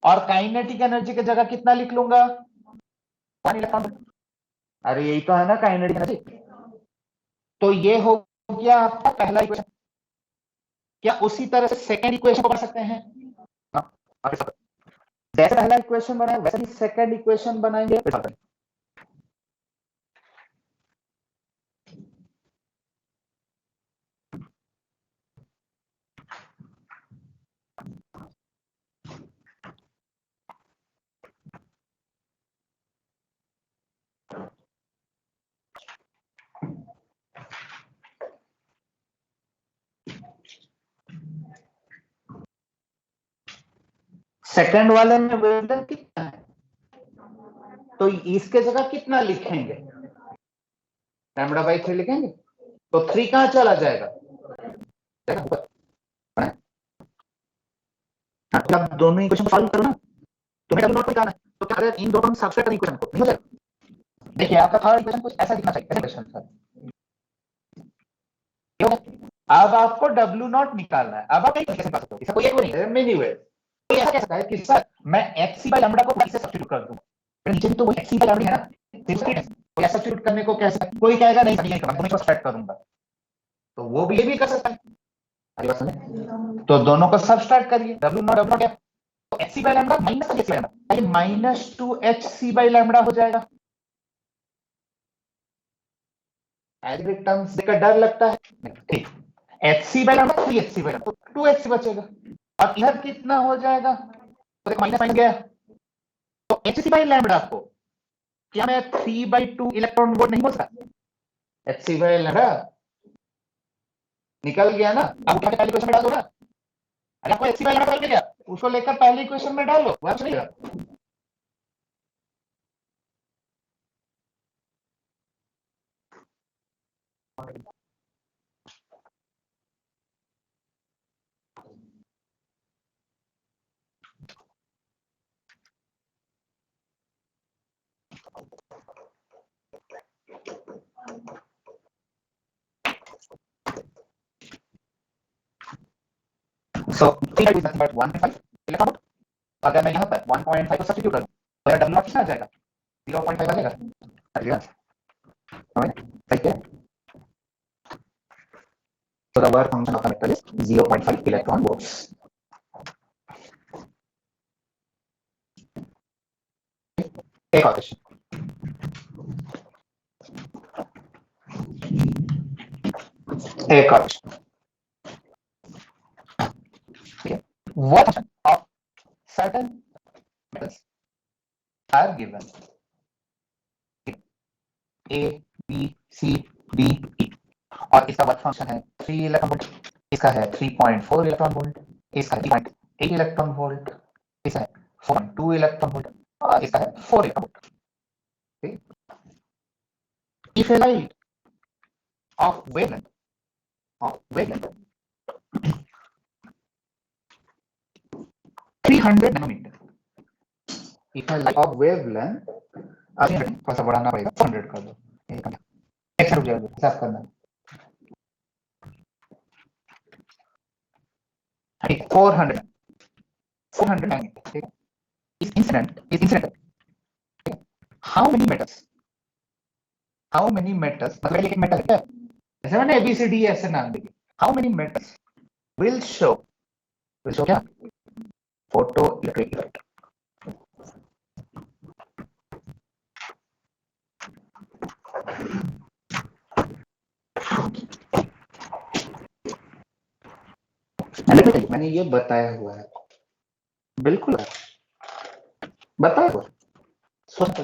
और काइनेटिक एनर्जी की जगह कितना लिख लूंगा, 1 इलेक्ट्रॉन। अरे यही तो है ना काइनेटिक एनर्जी। तो ये हो गया आपका पहला इक्वेशन। क्या उसी तरह से सेकंड इक्वेशन को पढ़ सकते हैं। जैसे पहला इक्वेशन बनाए वैसे ही सेकंड इक्वेशन बनाएंगे। सेकंड वाले में वेवलेंथ कितना है, तो इसके जगह कितना लिखेंगे, लैम्डा बाई 3 लिखेंगे। तो 3 कहां चला जाएगा, जब दोनों इक्वेशन को सॉल्व करो ना, तुम्हें डब्ल्यू नॉट निकालना है, तो क्या करें, इन दोनों में सब्सट्रैक्ट करना इक्वेशन को, नहीं हो जाएगा। देखिए आपका थर्ड इक्वेशन कुछ ऐसा दिखना चाहिए, इक्वेशन सर। अब आपको डब्ल्यू नॉट निकालना है। अब आप कई तरीके से निकाल सकते हो, इसका कोई एक वो नहीं है, मेनी वे। कोई ऐसा कह सकता है कि सर मैं एक्स सी बाई लैम्डा को इससे सब्स्टिट्यूट कर दूंगा, नीचे भी तो वो एक्स सी बाई लैम्डा है ना, कोई ऐसा सब्स्टिट्यूट करने को कैसे, कोई कहेगा नहीं सर ये करना, मैं सब्सट्रैक्ट करूंगा, तो वो भी ये भी कर सकता है। अरे बात सुनिए, तो दोनों को सब्सट्रैक्ट करिए, डब्ल्यू नॉट क्या, तो H C by lambda minus H C by lambda, ये minus 2 H C by lambda हो जाएगा। एल्जेब्रिक टर्म्स देखकर डर लगता है, ठीक। H C by lambda 3 H C by lambda, तो 2 एच सी बचेगा। और इधर कितना हो जाएगा, तो माइनस माइनस गया, तो एच सी बाई लैम्डा को क्या मैं 3/2 इलेक्ट्रॉन वोल्ट नहीं बोल सकता, एच सी बाई लैम्डा निकल गया ना। अब क्या पहले इक्वेशन में डाल दो ना, अरे आपको एच सी बाई लैम्डा निकल गया, उसको लेकर पहले इक्वेशन में डाल दो, वहां से नहीं। So 3 is nothing but 1.5 electron volt. अगर मैं यहाँ पर 1.5 को सब्स्टिट्यूट करूँ तो यार डब्ल्यू नॉट कितना आ जाएगा, 0.5 आ जाएगा। सही है। So the work function of the metal is 0.5 electron volts. एक और क्वेश्चन, एक और question, what function of certain metals are given A, B, C, D, E, और इसका वर्क फंक्शन है 3 इलेक्ट्रॉन वोल्ट, इसका है 3.4 इलेक्ट्रॉन वोल्ट, इसका है 3.8 इलेक्ट्रॉन वोल्ट, इसका है 4.2 इलेक्ट्रॉन वोल्ट, और इसका है 4 electron volt. If a light of wavelength 300 nanometre. If I light of wavelength, थोड़ा सा बढ़ाना पड़ेगा, 400 कर दो। एक रुक जाओ, हिसाब करना। 400 नैनोमीटर, ठीक है। इस इंसिडेंट हाउ मेनी मेटल्स, मतलब एक मेटल है, जैसे मैंने एबीसीडी ऐसे नाम दिए, how many metals will show क्या, फोटो इलेक्ट्रिक इफेक्ट। मैंने ये बताया हुआ है, बिल्कुल बताया हुआ, सोच।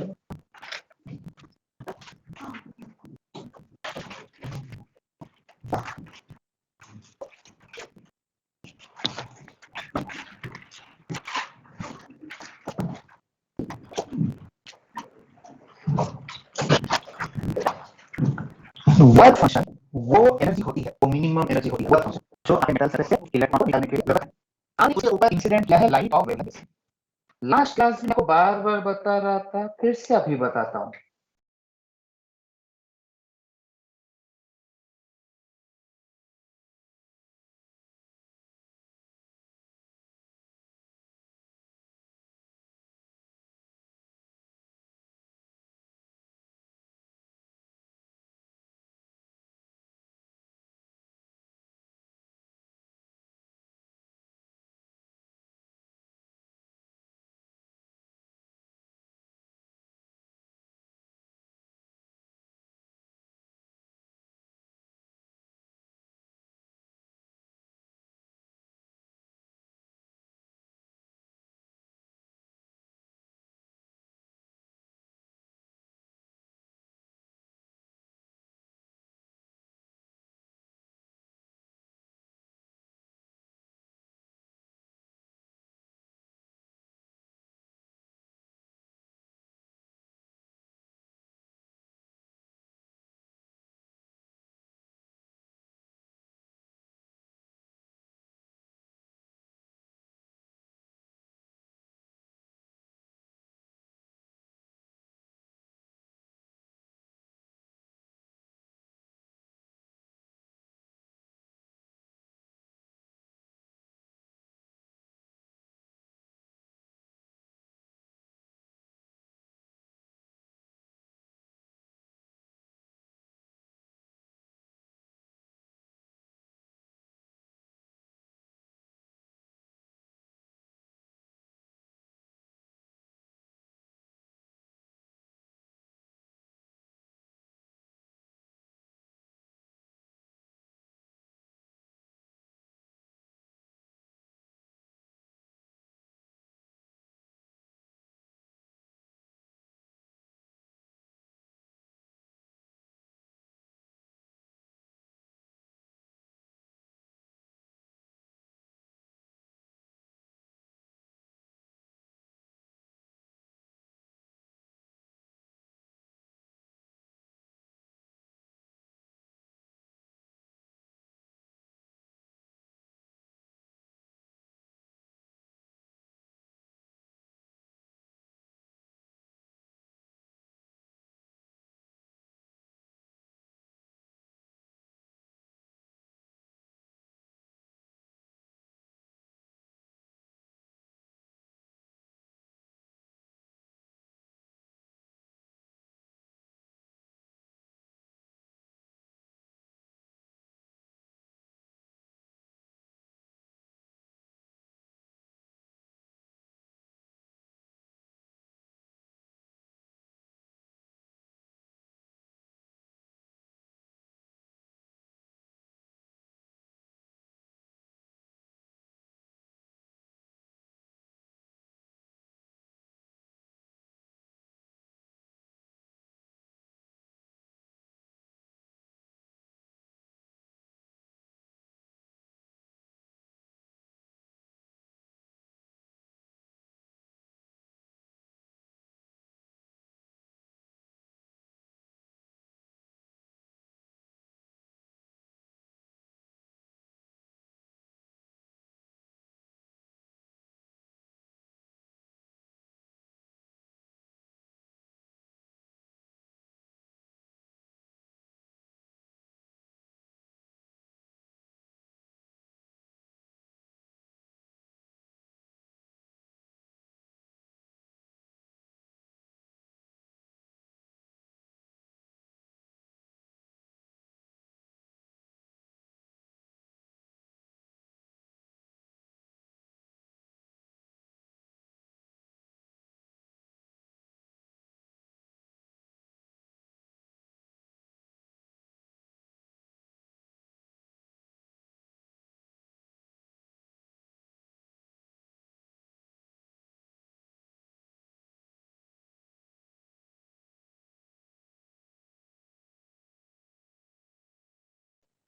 वर्क फंक्शन वो एनर्जी होती है, वो मिनिमम एनर्जी होती है, वर्क फंक्शन जो आपके मेटल सरफेस से इलेक्ट्रॉन को निकालने के लिए लगता है। अब उसके ऊपर इंसिडेंट क्या है, light of wavelength. Last class में आपको बार बार बता रहा था, फिर से अभी बताता हूँ।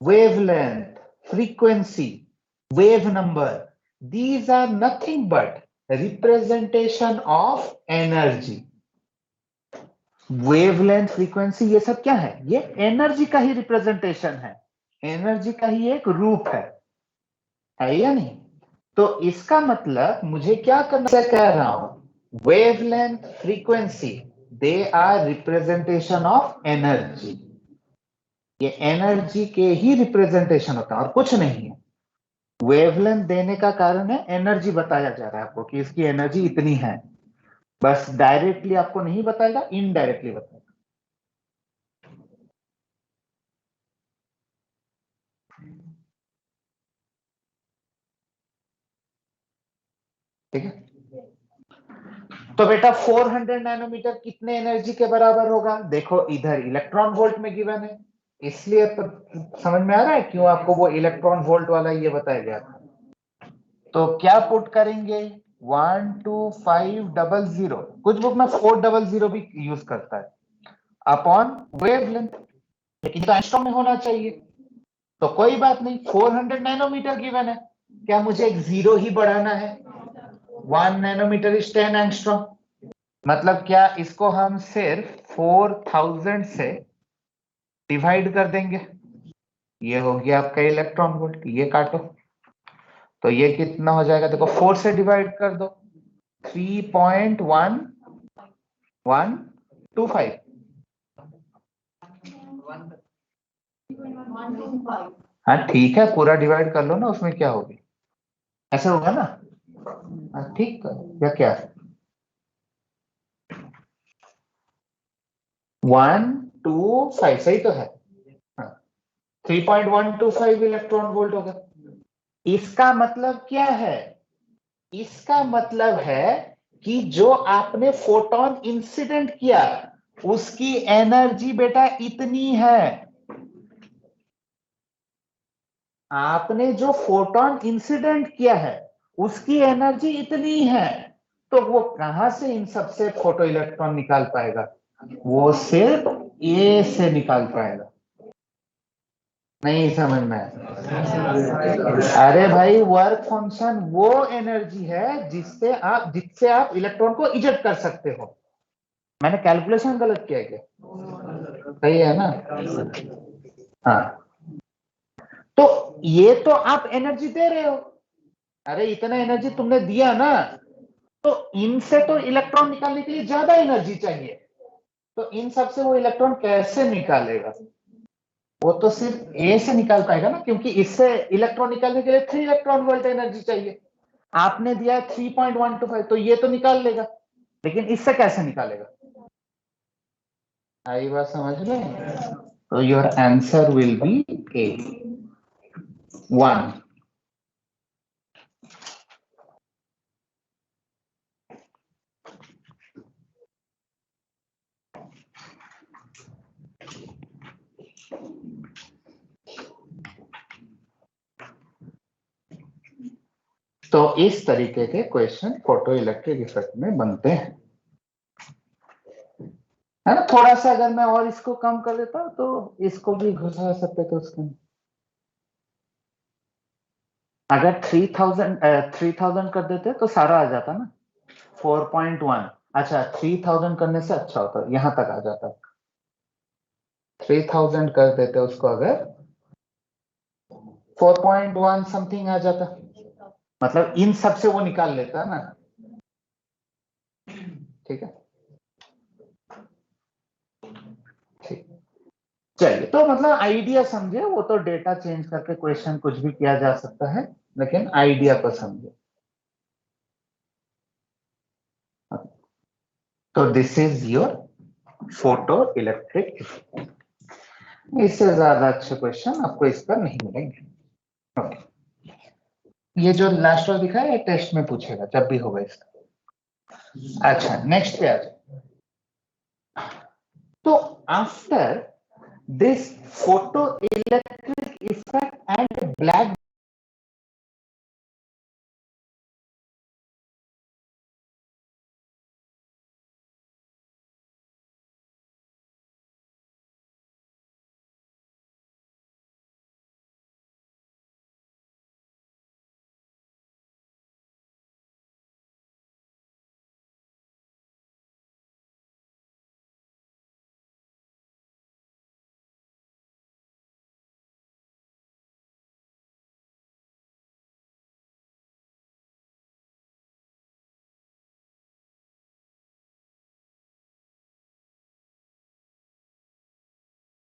wavelength, frequency, wave number, these are nothing but representation of energy. Wavelength, frequency, ये सब क्या है? ये एनर्जी का ही रिप्रेजेंटेशन है, एनर्जी का ही एक रूप है या नहीं? तो इसका मतलब मुझे क्या करना से कह रहा हूं, wavelength, frequency, they are representation of energy. ये एनर्जी के ही रिप्रेजेंटेशन होता है और कुछ नहीं है। वेवलेंथ देने का कारण है एनर्जी बताया जा रहा है आपको कि इसकी एनर्जी इतनी है, बस डायरेक्टली आपको नहीं बताएगा, इनडायरेक्टली बताएगा। ठीक है, तो बेटा 400 नैनोमीटर कितने एनर्जी के बराबर होगा? देखो इधर इलेक्ट्रॉन वोल्ट में गिवन है, इसलिए तो समझ में आ रहा है क्यों आपको वो इलेक्ट्रॉन वोल्ट वाला ये बताया गया था। तो क्या पुट करेंगे? 12500, कुछ बुक में 400 भी यूज करता है, अपॉन वेवलेंथ, लेकिन तो एंगस्ट्रॉम में होना चाहिए। तो कोई बात नहीं, 400 नैनोमीटर गिवन है, क्या मुझे एक जीरो ही बढ़ाना है? 1 नैनोमीटर इज 10 एंगस्ट्रॉम। मतलब क्या इसको हम सिर्फ 4000 से डिवाइड कर देंगे? ये हो गया आपका इलेक्ट्रॉन वोल्ट, ये काटो तो ये कितना हो जाएगा? देखो 4 से डिवाइड कर दो, 3.1125। हाँ ठीक है, पूरा डिवाइड कर लो ना, उसमें क्या होगी, ऐसा होगा ना? हाँ ठीक है, या क्या? 125 सही तो है। हाँ, 3.125 इलेक्ट्रॉन वोल्ट होगा। इसका मतलब क्या है? इसका मतलब है कि जो आपने फोटोन इंसिडेंट किया उसकी एनर्जी बेटा इतनी है। आपने जो फोटोन इंसिडेंट किया है उसकी एनर्जी इतनी है, तो वो कहां से इन सबसे फोटो इलेक्ट्रॉन निकाल पाएगा? वो सिर्फ ए से निकाल पाएगा। नहीं समझ में आया? अरे भाई, वर्क फंक्शन वो एनर्जी है जिससे आप इलेक्ट्रॉन को इजेक्ट कर सकते हो। मैंने कैलकुलेशन गलत किया क्या? सही है ना? हाँ, तो ये तो आप एनर्जी दे रहे हो, अरे इतना एनर्जी तुमने दिया ना, तो इनसे तो इलेक्ट्रॉन निकालने के लिए ज्यादा एनर्जी चाहिए, तो इन सब से वो इलेक्ट्रॉन कैसे निकालेगा? वो तो सिर्फ ए से निकाल पाएगा ना, क्योंकि इससे इलेक्ट्रॉन निकालने के लिए 3 इलेक्ट्रॉन वोल्ट एनर्जी चाहिए। आपने दिया है 3.125, तो ये तो निकाल लेगा, लेकिन इससे कैसे निकालेगा? आई बात समझ में? तो योर आंसर विल बी ए 1। तो इस तरीके के क्वेश्चन फोटो इलेक्ट्रिक इफेक्ट में बनते हैं, है ना? थोड़ा सा अगर मैं और इसको कम कर देता तो इसको भी घुसा सकते थे उसके में। अगर 3000 कर देते तो सारा आ जाता ना, 4.1। अच्छा, 3000 करने से अच्छा होता, यहां तक आ जाता। 3000 कर देते उसको, अगर 4.1 समथिंग आ जाता, मतलब इन सब से वो निकाल लेता ना। ठीक है, ठीक। चलिए, तो मतलब आइडिया समझे, वो तो डेटा चेंज करके क्वेश्चन कुछ भी किया जा सकता है, लेकिन आइडिया को समझे। तो this is your photo electric effect. इससे ज्यादा अच्छे क्वेश्चन आपको इस पर नहीं मिलेंगे। ओके, ये जो लास्ट वाला दिखा है, टेस्ट में पूछेगा जब भी होगा इसका। अच्छा, नेक्स्ट पे आ जाए। तो after this photo electric effect and black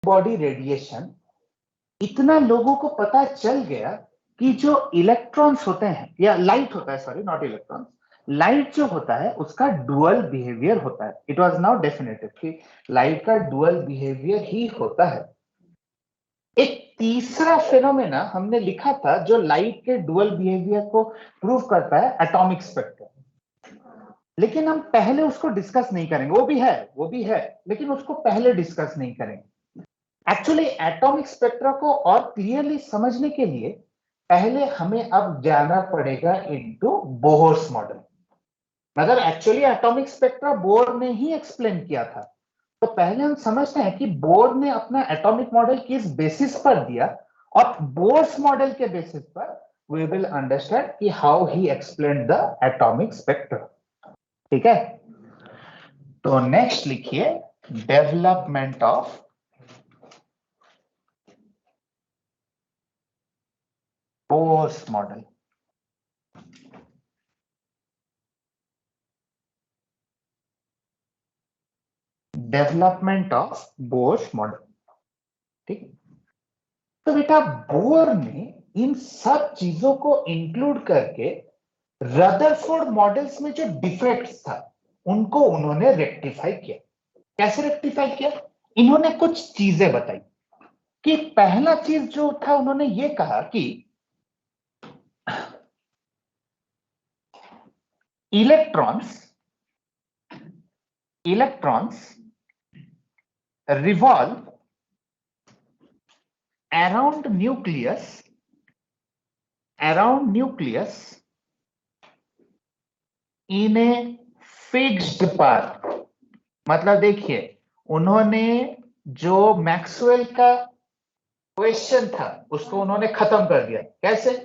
body radiation, इतना लोगों को पता चल गया कि जो इलेक्ट्रॉन्स होते हैं या लाइट होता है, सॉरी नॉट इलेक्ट्रॉन्स, लाइट जो होता है उसका डुअल बिहेवियर होता है। इट वाज नाउ डेफिनेटेड कि लाइट का डुअल बिहेवियर ही होता है। एक तीसरा फेनोमेना हमने लिखा था जो लाइट के डुअल बिहेवियर को प्रूव करता है, एटॉमिक स्पेक्ट्रम। लेकिन हम पहले उसको डिस्कस नहीं करेंगे, वो भी है, लेकिन उसको पहले डिस्कस नहीं करेंगे। एक्चुअली एटॉमिक स्पेक्ट्रा को और क्लियरली समझने के लिए पहले हमें अब जाना पड़ेगा इनटू बोहर्स मॉडल। मतलब एक्चुअली एटॉमिक स्पेक्ट्रा बोर ने ही एक्सप्लेन किया था, तो पहले हम समझते हैं कि बोर ने अपना एटॉमिक मॉडल किस बेसिस पर दिया, और बोर्स मॉडल के बेसिस पर वी विल अंडरस्टैंड कि how he explain the atomic spectra. ठीक है, तो नेक्स्ट लिखिए development of Bohr's model. Development of Bohr's model. ठीक, तो बेटा बोर ने इन सब चीजों को इंक्लूड करके रदरफोर्ड मॉडल्स में जो डिफेक्ट्स था उनको उन्होंने रेक्टिफाई किया। कैसे रेक्टिफाई किया? इन्होंने कुछ चीजें बताई कि पहला चीज जो था, उन्होंने ये कहा कि electrons revolve around nucleus in a fixed path. मतलब देखिए, उन्होंने जो मैक्सवेल का क्वेश्चन था उसको उन्होंने खत्म कर दिया। कैसे?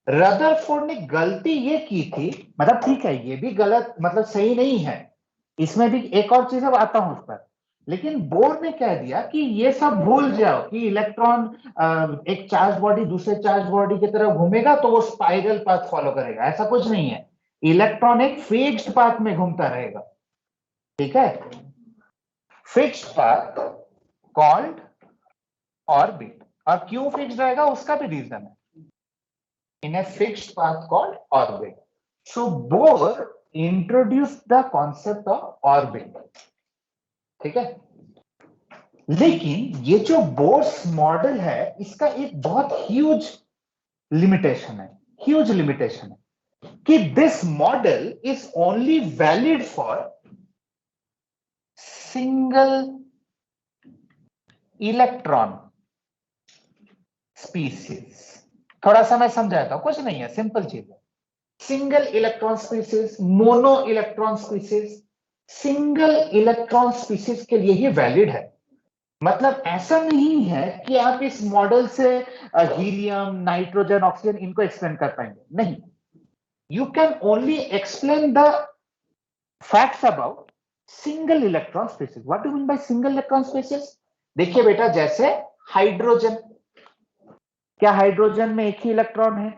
रदरफोर्ड ने गलती ये की थी, मतलब ठीक है ये भी गलत, मतलब सही नहीं है, इसमें भी एक और चीज अब आता हूं उस पर, लेकिन बोर ने कह दिया कि ये सब भूल जाओ कि इलेक्ट्रॉन एक चार्ज बॉडी दूसरे चार्ज बॉडी की तरफ घूमेगा तो वो स्पाइरल पाथ फॉलो करेगा, ऐसा कुछ नहीं है। इलेक्ट्रॉन एक फिक्स्ड पाथ में घूमता रहेगा। ठीक है, फिक्स्ड पाथ कॉल्ड ऑर्बिट। और क्यों फिक्स्ड रहेगा उसका भी रीजन है, in a fixed path called orbit. So Bohr introduced the concept of orbit. ठीक है, लेकिन ये जो बोर्स मॉडल है इसका एक बहुत ह्यूज लिमिटेशन है कि this model is only valid for single electron species. थोड़ा सा मैं समझाता हूं, कुछ नहीं है, सिंपल चीज है। Single electron species, mono electron species, single electron species के लिए ही वैलिड है। मतलब ऐसा नहीं है कि आप इस मॉडल से हीलियम, नाइट्रोजन, ऑक्सीजन इनको एक्सप्लेन कर पाएंगे, नहीं। You can only explain the facts about single electron species. What do mean by single electron species? देखिए बेटा, जैसे हाइड्रोजन, क्या हाइड्रोजन में एक ही इलेक्ट्रॉन है?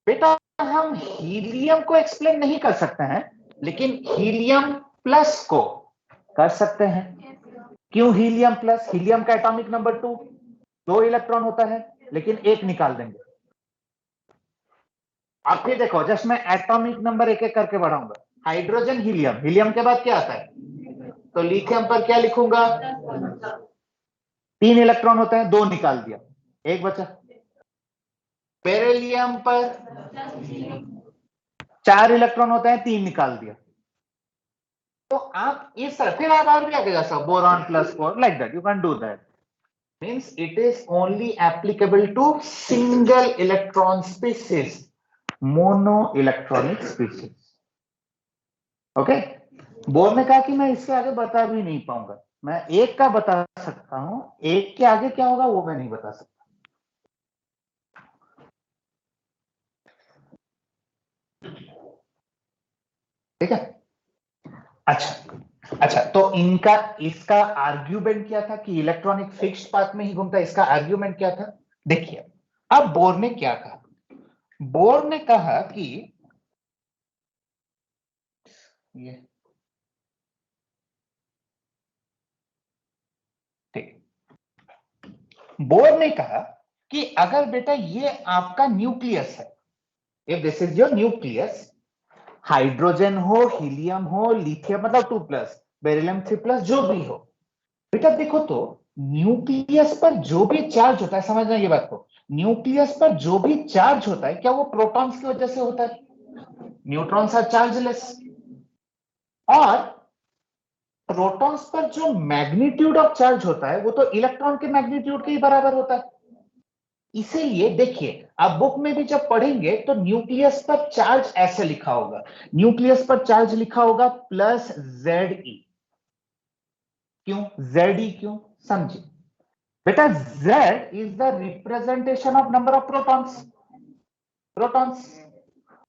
बेटा हम हीलियम को एक्सप्लेन नहीं कर सकते हैं, लेकिन हीलियम प्लस को कर सकते हैं। क्यों हीलियम प्लस? हीलियम का एटॉमिक नंबर 2, 2 इलेक्ट्रॉन होता है, लेकिन एक निकाल देंगे। आप फिर देखो, जस्ट मैं एटॉमिक नंबर एक एक करके बढ़ाऊंगा। हाइड्रोजन, हीलियम, हीलियम के बाद क्या आता है? तो लिथियम पर क्या लिखूंगा? 3 इलेक्ट्रॉन होते हैं, 2 निकाल दिया, एक बचा। बेरिलियम पर 4 इलेक्ट्रॉन होते हैं, 3 निकाल दिया। तो आप इस तरह फिर आप और भी आगे जा सकते, boron plus 4, like that you can do that. Means it is only applicable to single electron species, mono electronic species. Okay? Bore ने कहा कि मैं इसके आगे बता भी नहीं पाऊंगा, मैं एक का बता सकता हूं, एक के आगे क्या होगा वो मैं नहीं बता सकता। ठीक है, अच्छा, तो इनका इसका आर्ग्यूमेंट क्या था कि इलेक्ट्रॉनिक फिक्स्ड पाथ में ही घूमता है? इसका आर्ग्यूमेंट क्या था? देखिए, अब बोर ने क्या कहा? बोर ने कहा कि ये ठीक, बोर ने कहा कि अगर बेटा ये आपका न्यूक्लियस है, if this is your nucleus, hydrogen हो, हीलियम हो, लिथियम मतलब 2+, बेरिलियम 3+, जो भी हो, बेटा देखो तो न्यूक्लियस पर जो भी चार्ज होता है, समझना ये बात को, न्यूक्लियस पर जो भी चार्ज होता है क्या वो प्रोटॉन्स की वजह से होता है? Neutrons are chargeless. और प्रोटॉन्स पर जो मैग्नीट्यूड ऑफ चार्ज होता है वो तो इलेक्ट्रॉन के मैग्नीट्यूड के ही बराबर होता है। इसीलिए देखिए, आप बुक में भी जब पढ़ेंगे तो न्यूक्लियस पर चार्ज ऐसे लिखा होगा, न्यूक्लियस पर चार्ज लिखा होगा +Ze। क्यों Ze? क्यों, समझिए बेटा, Z is the representation of number of protons.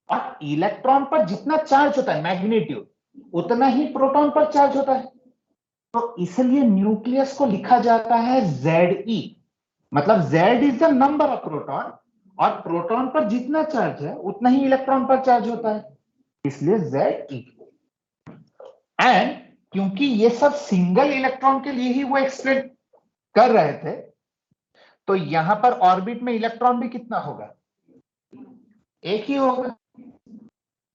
और इलेक्ट्रॉन पर जितना चार्ज होता है मैग्नीट्यूड, उतना ही प्रोटॉन पर चार्ज होता है। तो इसलिए न्यूक्लियस को लिखा जाता है Ze, मतलब Z is the number of proton, और प्रोटॉन पर जितना चार्ज है उतना ही इलेक्ट्रॉन पर चार्ज होता है, इसलिए Ze। एंड क्योंकि ये सब सिंगल इलेक्ट्रॉन के लिए ही वो एक्सप्लेन कर रहे थे, तो यहां पर ऑर्बिट में इलेक्ट्रॉन भी कितना होगा? एक ही होगा।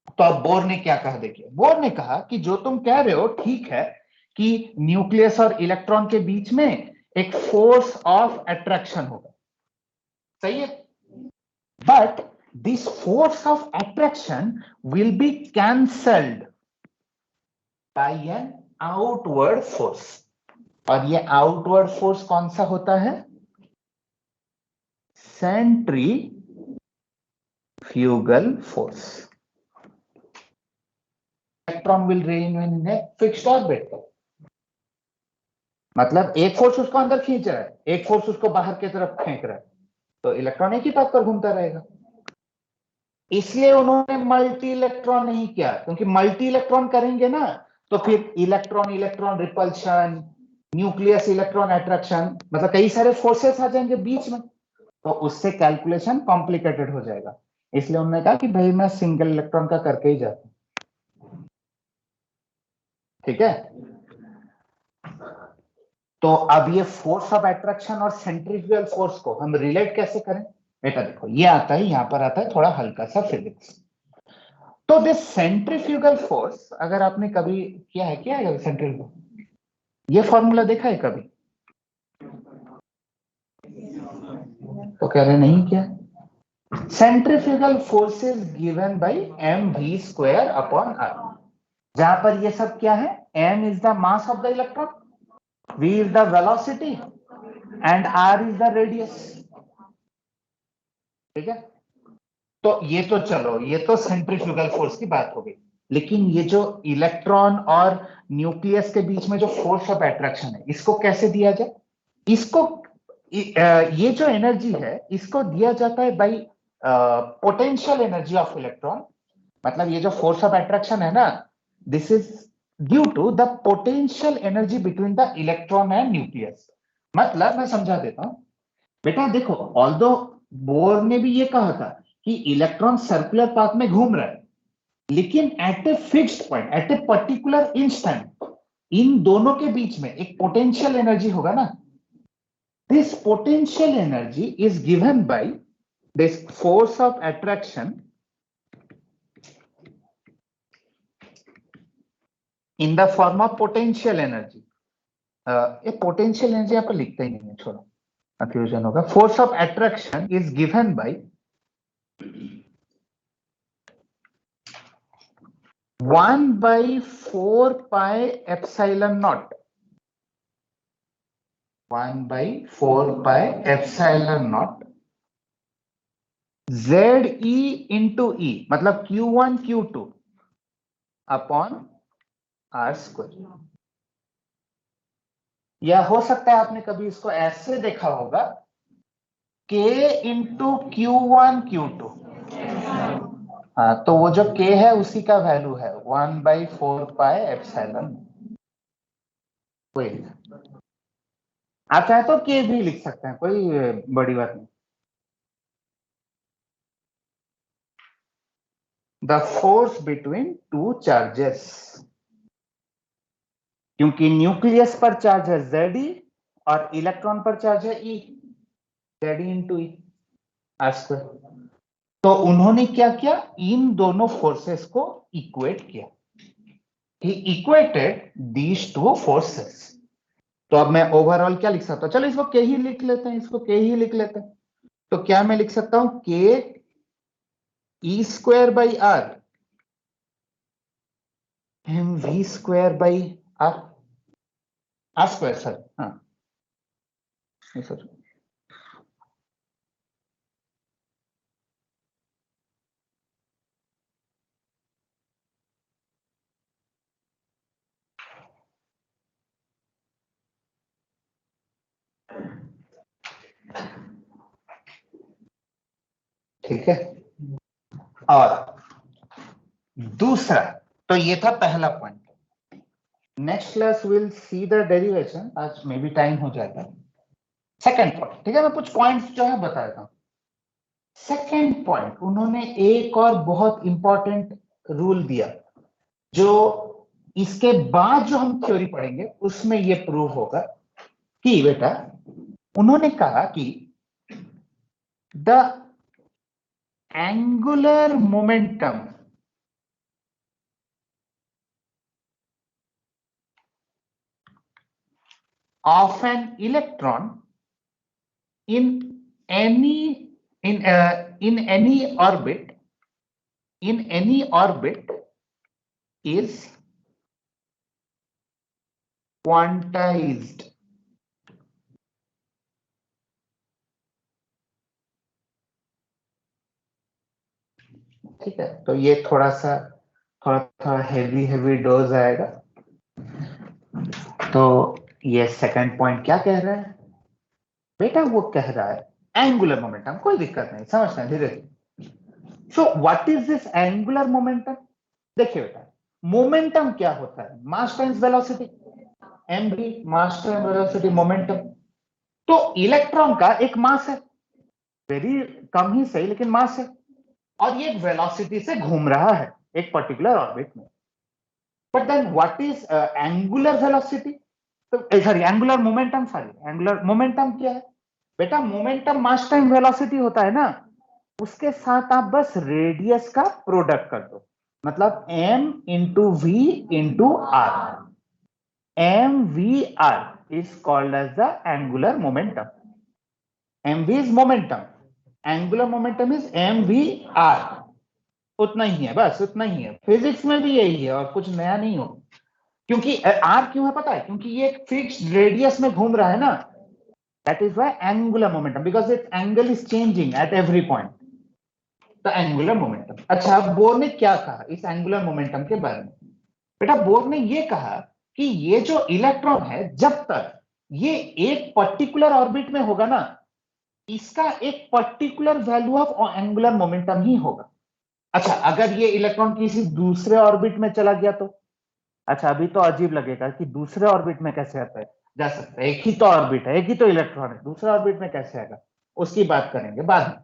तो अब बोर ने क्या कहा, देखिए बोर ने कहा कि जो तुम कह रहे हो ठीक है कि न्यूक्लियस और इलेक्ट्रॉन के बीच में एक फोर्स ऑफ अट्रैक्शन होगा, सही है, but this force of attraction will be cancelled by an outward force. और ये आउटवर्ड फोर्स कौन सा होता है? Centrifugal force. Electron will remain in a fixed orbit, मतलब एक फोर्स उसको अंदर खींच रहा है, एक फोर्स उसको बाहर की तरफ फेंक रहा है, तो इलेक्ट्रॉन एक ही पाथ पर घूमता रहेगा। इसलिए उन्होंने मल्टी इलेक्ट्रॉन नहीं किया, क्योंकि मल्टी इलेक्ट्रॉन करेंगे ना तो फिर electron electron repulsion, nucleus electron attraction, मतलब कई सारे फोर्सेस आ जाएंगे बीच में, तो उससे कैलकुलेशन कॉम्प्लिकेटेड हो जाएगा। इसलिए उन्होंने कहा कि भाई मैं सिंगल इलेक्ट्रॉन का करके ही जाता हूं, ठीक है। तो अब ये फोर्स ऑफ अट्रैक्शन और सेंट्रीफ्यूगल फोर्स को हम रिलेट कैसे करें? बेटा देखो, ये आता है, यहां पर आता है थोड़ा हल्का सा फिजिक्स। तो दिस सेंट्रीफ्यूगल फोर्स, अगर आपने कभी किया है सेंट्रीफ्यूगल, ये फॉर्मूला देखा है कभी? तो कह रहे नहीं किया। Centrifugal force is given by mv²/r, जहां पर ये सब क्या है, m is the mass of the electron, v is the velocity and r is the radius, ठीक है। तो ये तो चलो, ये तो सेंट्रीफ्यूगल फोर्स की बात हो गई, लेकिन ये जो इलेक्ट्रॉन और न्यूक्लियस के बीच में जो फोर्स ऑफ अट्रैक्शन है, इसको कैसे दिया जाए? इसको ये जो एनर्जी है इसको दिया जाता है by potential energy of electron. मतलब ये जो फोर्स ऑफ अट्रैक्शन है ना, this is due to the potential energy between the electron and nucleus. मतलब मैं समझा देता हूं बेटा, देखो ऑल्दो बोर ने भी ये कहा था कि इलेक्ट्रॉन सर्कुलर पाथ में घूम रहा है, लेकिन at a fixed point, at a particular instant, इन दोनों के बीच में एक पोटेंशियल एनर्जी होगा ना। This potential energy is given by this force of attraction in the form of potential energy. ये potential energy यहाँ पर लिखते ही नहीं है, छोड़ो, कंफ्यूजन होगा। Force of attraction is given by 1/4πε0, 1/4πε0 ZE into E, मतलब Q1 Q2 अपॉन R²। या हो सकता है आपने कभी इसको ऐसे देखा होगा, K इंटू Q1 Q2। हाँ, तो वो जो K है उसी का वैल्यू है 1/4πε। कोई आप चाहे तो K भी लिख सकते हैं, कोई बड़ी बात नहीं। The force between two charges, क्योंकि न्यूक्लियस पर चार्ज है Ze और इलेक्ट्रॉन पर चार्ज है E, JD into E R square. तो उन्होंने क्या किया, इन दोनों फोर्सेस को इक्वेट किया, ही इक्वेटेड दीज टू फोर्सेस। तो अब मैं ओवरऑल क्या लिख सकता हूं, चलो इसको के ही लिख लेते हैं, इसको के ही लिख लेते हैं। तो क्या मैं लिख सकता हूं, K E square by R M V square by R, R square sir, हाँ सर। ठीक है, और दूसरा, तो ये था पहला point. Next class will see the derivation, आज मे बी टाइम हो जाएगा। सेकंड पॉइंट, ठीक है, मैं कुछ पॉइंट्स जो है बता देता हूं। सेकंड पॉइंट, उन्होंने एक और बहुत इंपॉर्टेंट रूल दिया, जो इसके बाद जो हम थ्योरी पढ़ेंगे उसमें ये प्रूव होगा कि बेटा, उन्होंने कहा कि the angular momentum of an electron in any in any orbit is quantized। ठीक है, तो ये थोड़ा हेवी डोज आएगा। तो ये सेकंड पॉइंट क्या कह रहा है बेटा, वो कह रहा है एंगुलर मोमेंटम, कोई दिक्कत नहीं, समझते हैं धीरे धीरे। So what is this angular momentum? देखिए बेटा, मोमेंटम क्या होता है, मास टाइम्स वेलोसिटी, एम भी मास टाइम वेलोसिटी मोमेंटम। तो इलेक्ट्रॉन का एक मास है, वेरी कम ही सही लेकिन मास है, और ये वेलोसिटी से घूम रहा है एक पर्टिकुलर ऑर्बिट में। But then what is angular velocity, sorry angular momentum, sorry angular momentum क्या है बेटा? मोमेंटम मास टाइम वेलोसिटी होता है ना, उसके साथ आप बस रेडियस का प्रोडक्ट कर दो, मतलब m into v into r. mvr is called as the angular momentum. mv is momentum, angular momentum is mvr। उतना ही है, बस उतना ही है, फिजिक्स में भी यही है और कुछ नया नहीं हो। क्योंकि आर क्यों है पता है, क्योंकि ये एक फिक्स्ड रेडियस में घूम रहा है ना, that is why angular momentum, because it's angle is changing at every point, the angular momentum. अच्छा, अब बोर ने क्या कहा इस एंगुलर मोमेंटम के बारे में? बेटा बोर ने ये कहा कि ये जो इलेक्ट्रॉन है, जब तक ये एक पर्टिकुलर ऑर्बिट में होगा ना, इसका एक particular value of angular momentum ही होगा। अच्छा, अगर ये इलेक्ट्रॉन किसी दूसरे ऑर्बिट में चला गया तो, अच्छा अभी तो अजीब लगेगा कि दूसरे ऑर्बिट में कैसे आता है, जा सकता है, एक ही तो ऑर्बिट है, एक ही तो इलेक्ट्रॉन है, दूसरे ऑर्बिट में कैसे आएगा, उसकी बात करेंगे बाद में।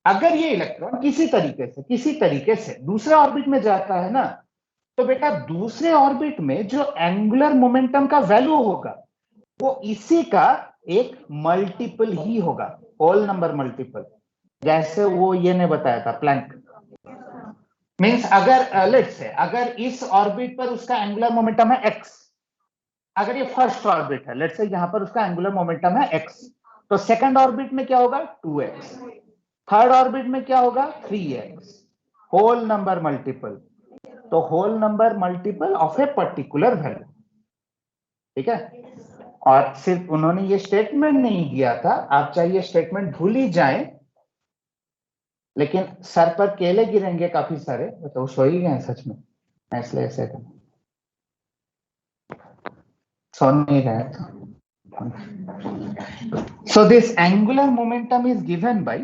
अगर ये इलेक्ट्रॉन किसी तरीके से दूसरे ऑर्बिट में जाता है ना, तो बेटा दूसरे ऑर्बिट में जो एंगुलर मोमेंटम का वैल्यू होगा वो इसी का एक मल्टीपल ही होगा, होल नंबर मल्टीपल। जैसे वो ये ने बताया था प्लैंक, मींस अगर लेट्स से अगर इस ऑर्बिट पर उसका एंगुलर मोमेंटम है x, अगर ये फर्स्ट ऑर्बिट है, लेट्स से यहां पर उसका एंगुलर मोमेंटम है x, तो सेकंड ऑर्बिट में क्या होगा 2x, थर्ड ऑर्बिट में क्या होगा 3x, होल नंबर मल्टीपल। तो whole number multiple of a particular value, ठीक है। और सिर्फ उन्होंने ये स्टेटमेंट नहीं दिया था, आप चाहे ये स्टेटमेंट भूल ही जाएं, लेकिन सर पर केले गिरेंगे काफी सारे, तो सो ही गए सच में, इसलिए ऐसे सो नहीं रहे थे। So this angular momentum is given by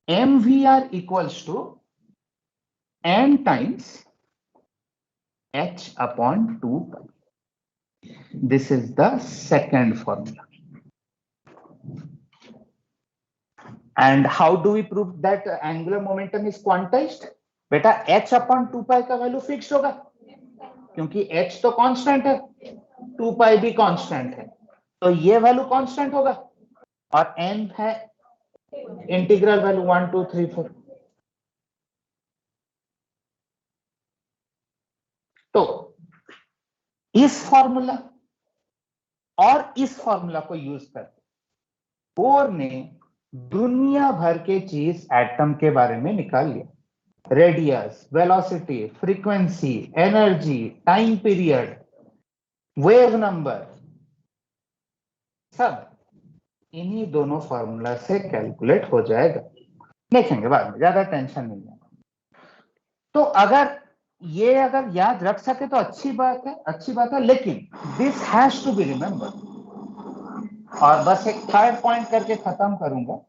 mvr equals to n times h upon 2 pi. This is the second formula. And how do we prove that angular momentum is quantized? बेटा h upon 2 pi का value fix होगा, क्योंकि h तो constant है, 2 pi भी constant है, तो ये वैल्यू कांस्टेंट होगा। और n है इंटीग्रल वैल्यू 1 2 3 4। तो इस फॉर्मूला और इस फॉर्मूला को यूज करके बोर ने दुनिया भर के चीज एटम के बारे में निकाल लिया। Radius, velocity, frequency, energy, time period, wave number, सब इन्हीं दोनों फॉर्मूला से कैलकुलेट हो जाएगा। देखेंगे बाद में, ज्यादा टेंशन नहीं है। तो अगर याद रख सके तो अच्छी बात है, लेकिन this has to be remembered. और बस एक थर्ड पॉइंट करके खत्म करूंगा।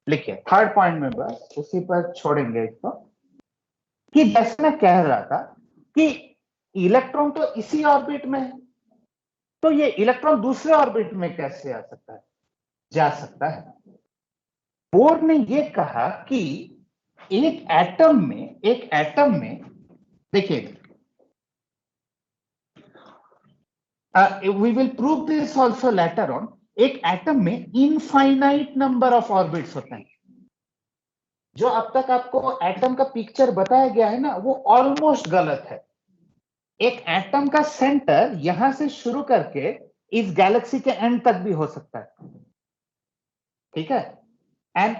लिखिए थर्ड पॉइंट में, बस उसी पर छोड़ेंगे इसको, कि जैसे मैं कह रहा था कि इलेक्ट्रॉन तो इसी ऑर्बिट में है, तो ये इलेक्ट्रॉन दूसरे ऑर्बिट में कैसे आ सकता है? जा सकता है। बोर ने ये कहा कि एक एटम में देखिए, we will prove this also later on. एक एटम में इनफाइनाइट नंबर ऑफ ऑर्बिट्स होते हैं। जो अब तक आपको एटम का पिक्चर बताया गया है ना, वो ऑलमोस्ट गलत है। एक एटम का सेंटर यहां से शुरू करके इस गैलेक्सी के एंड तक भी हो सकता है, ठीक है? एंड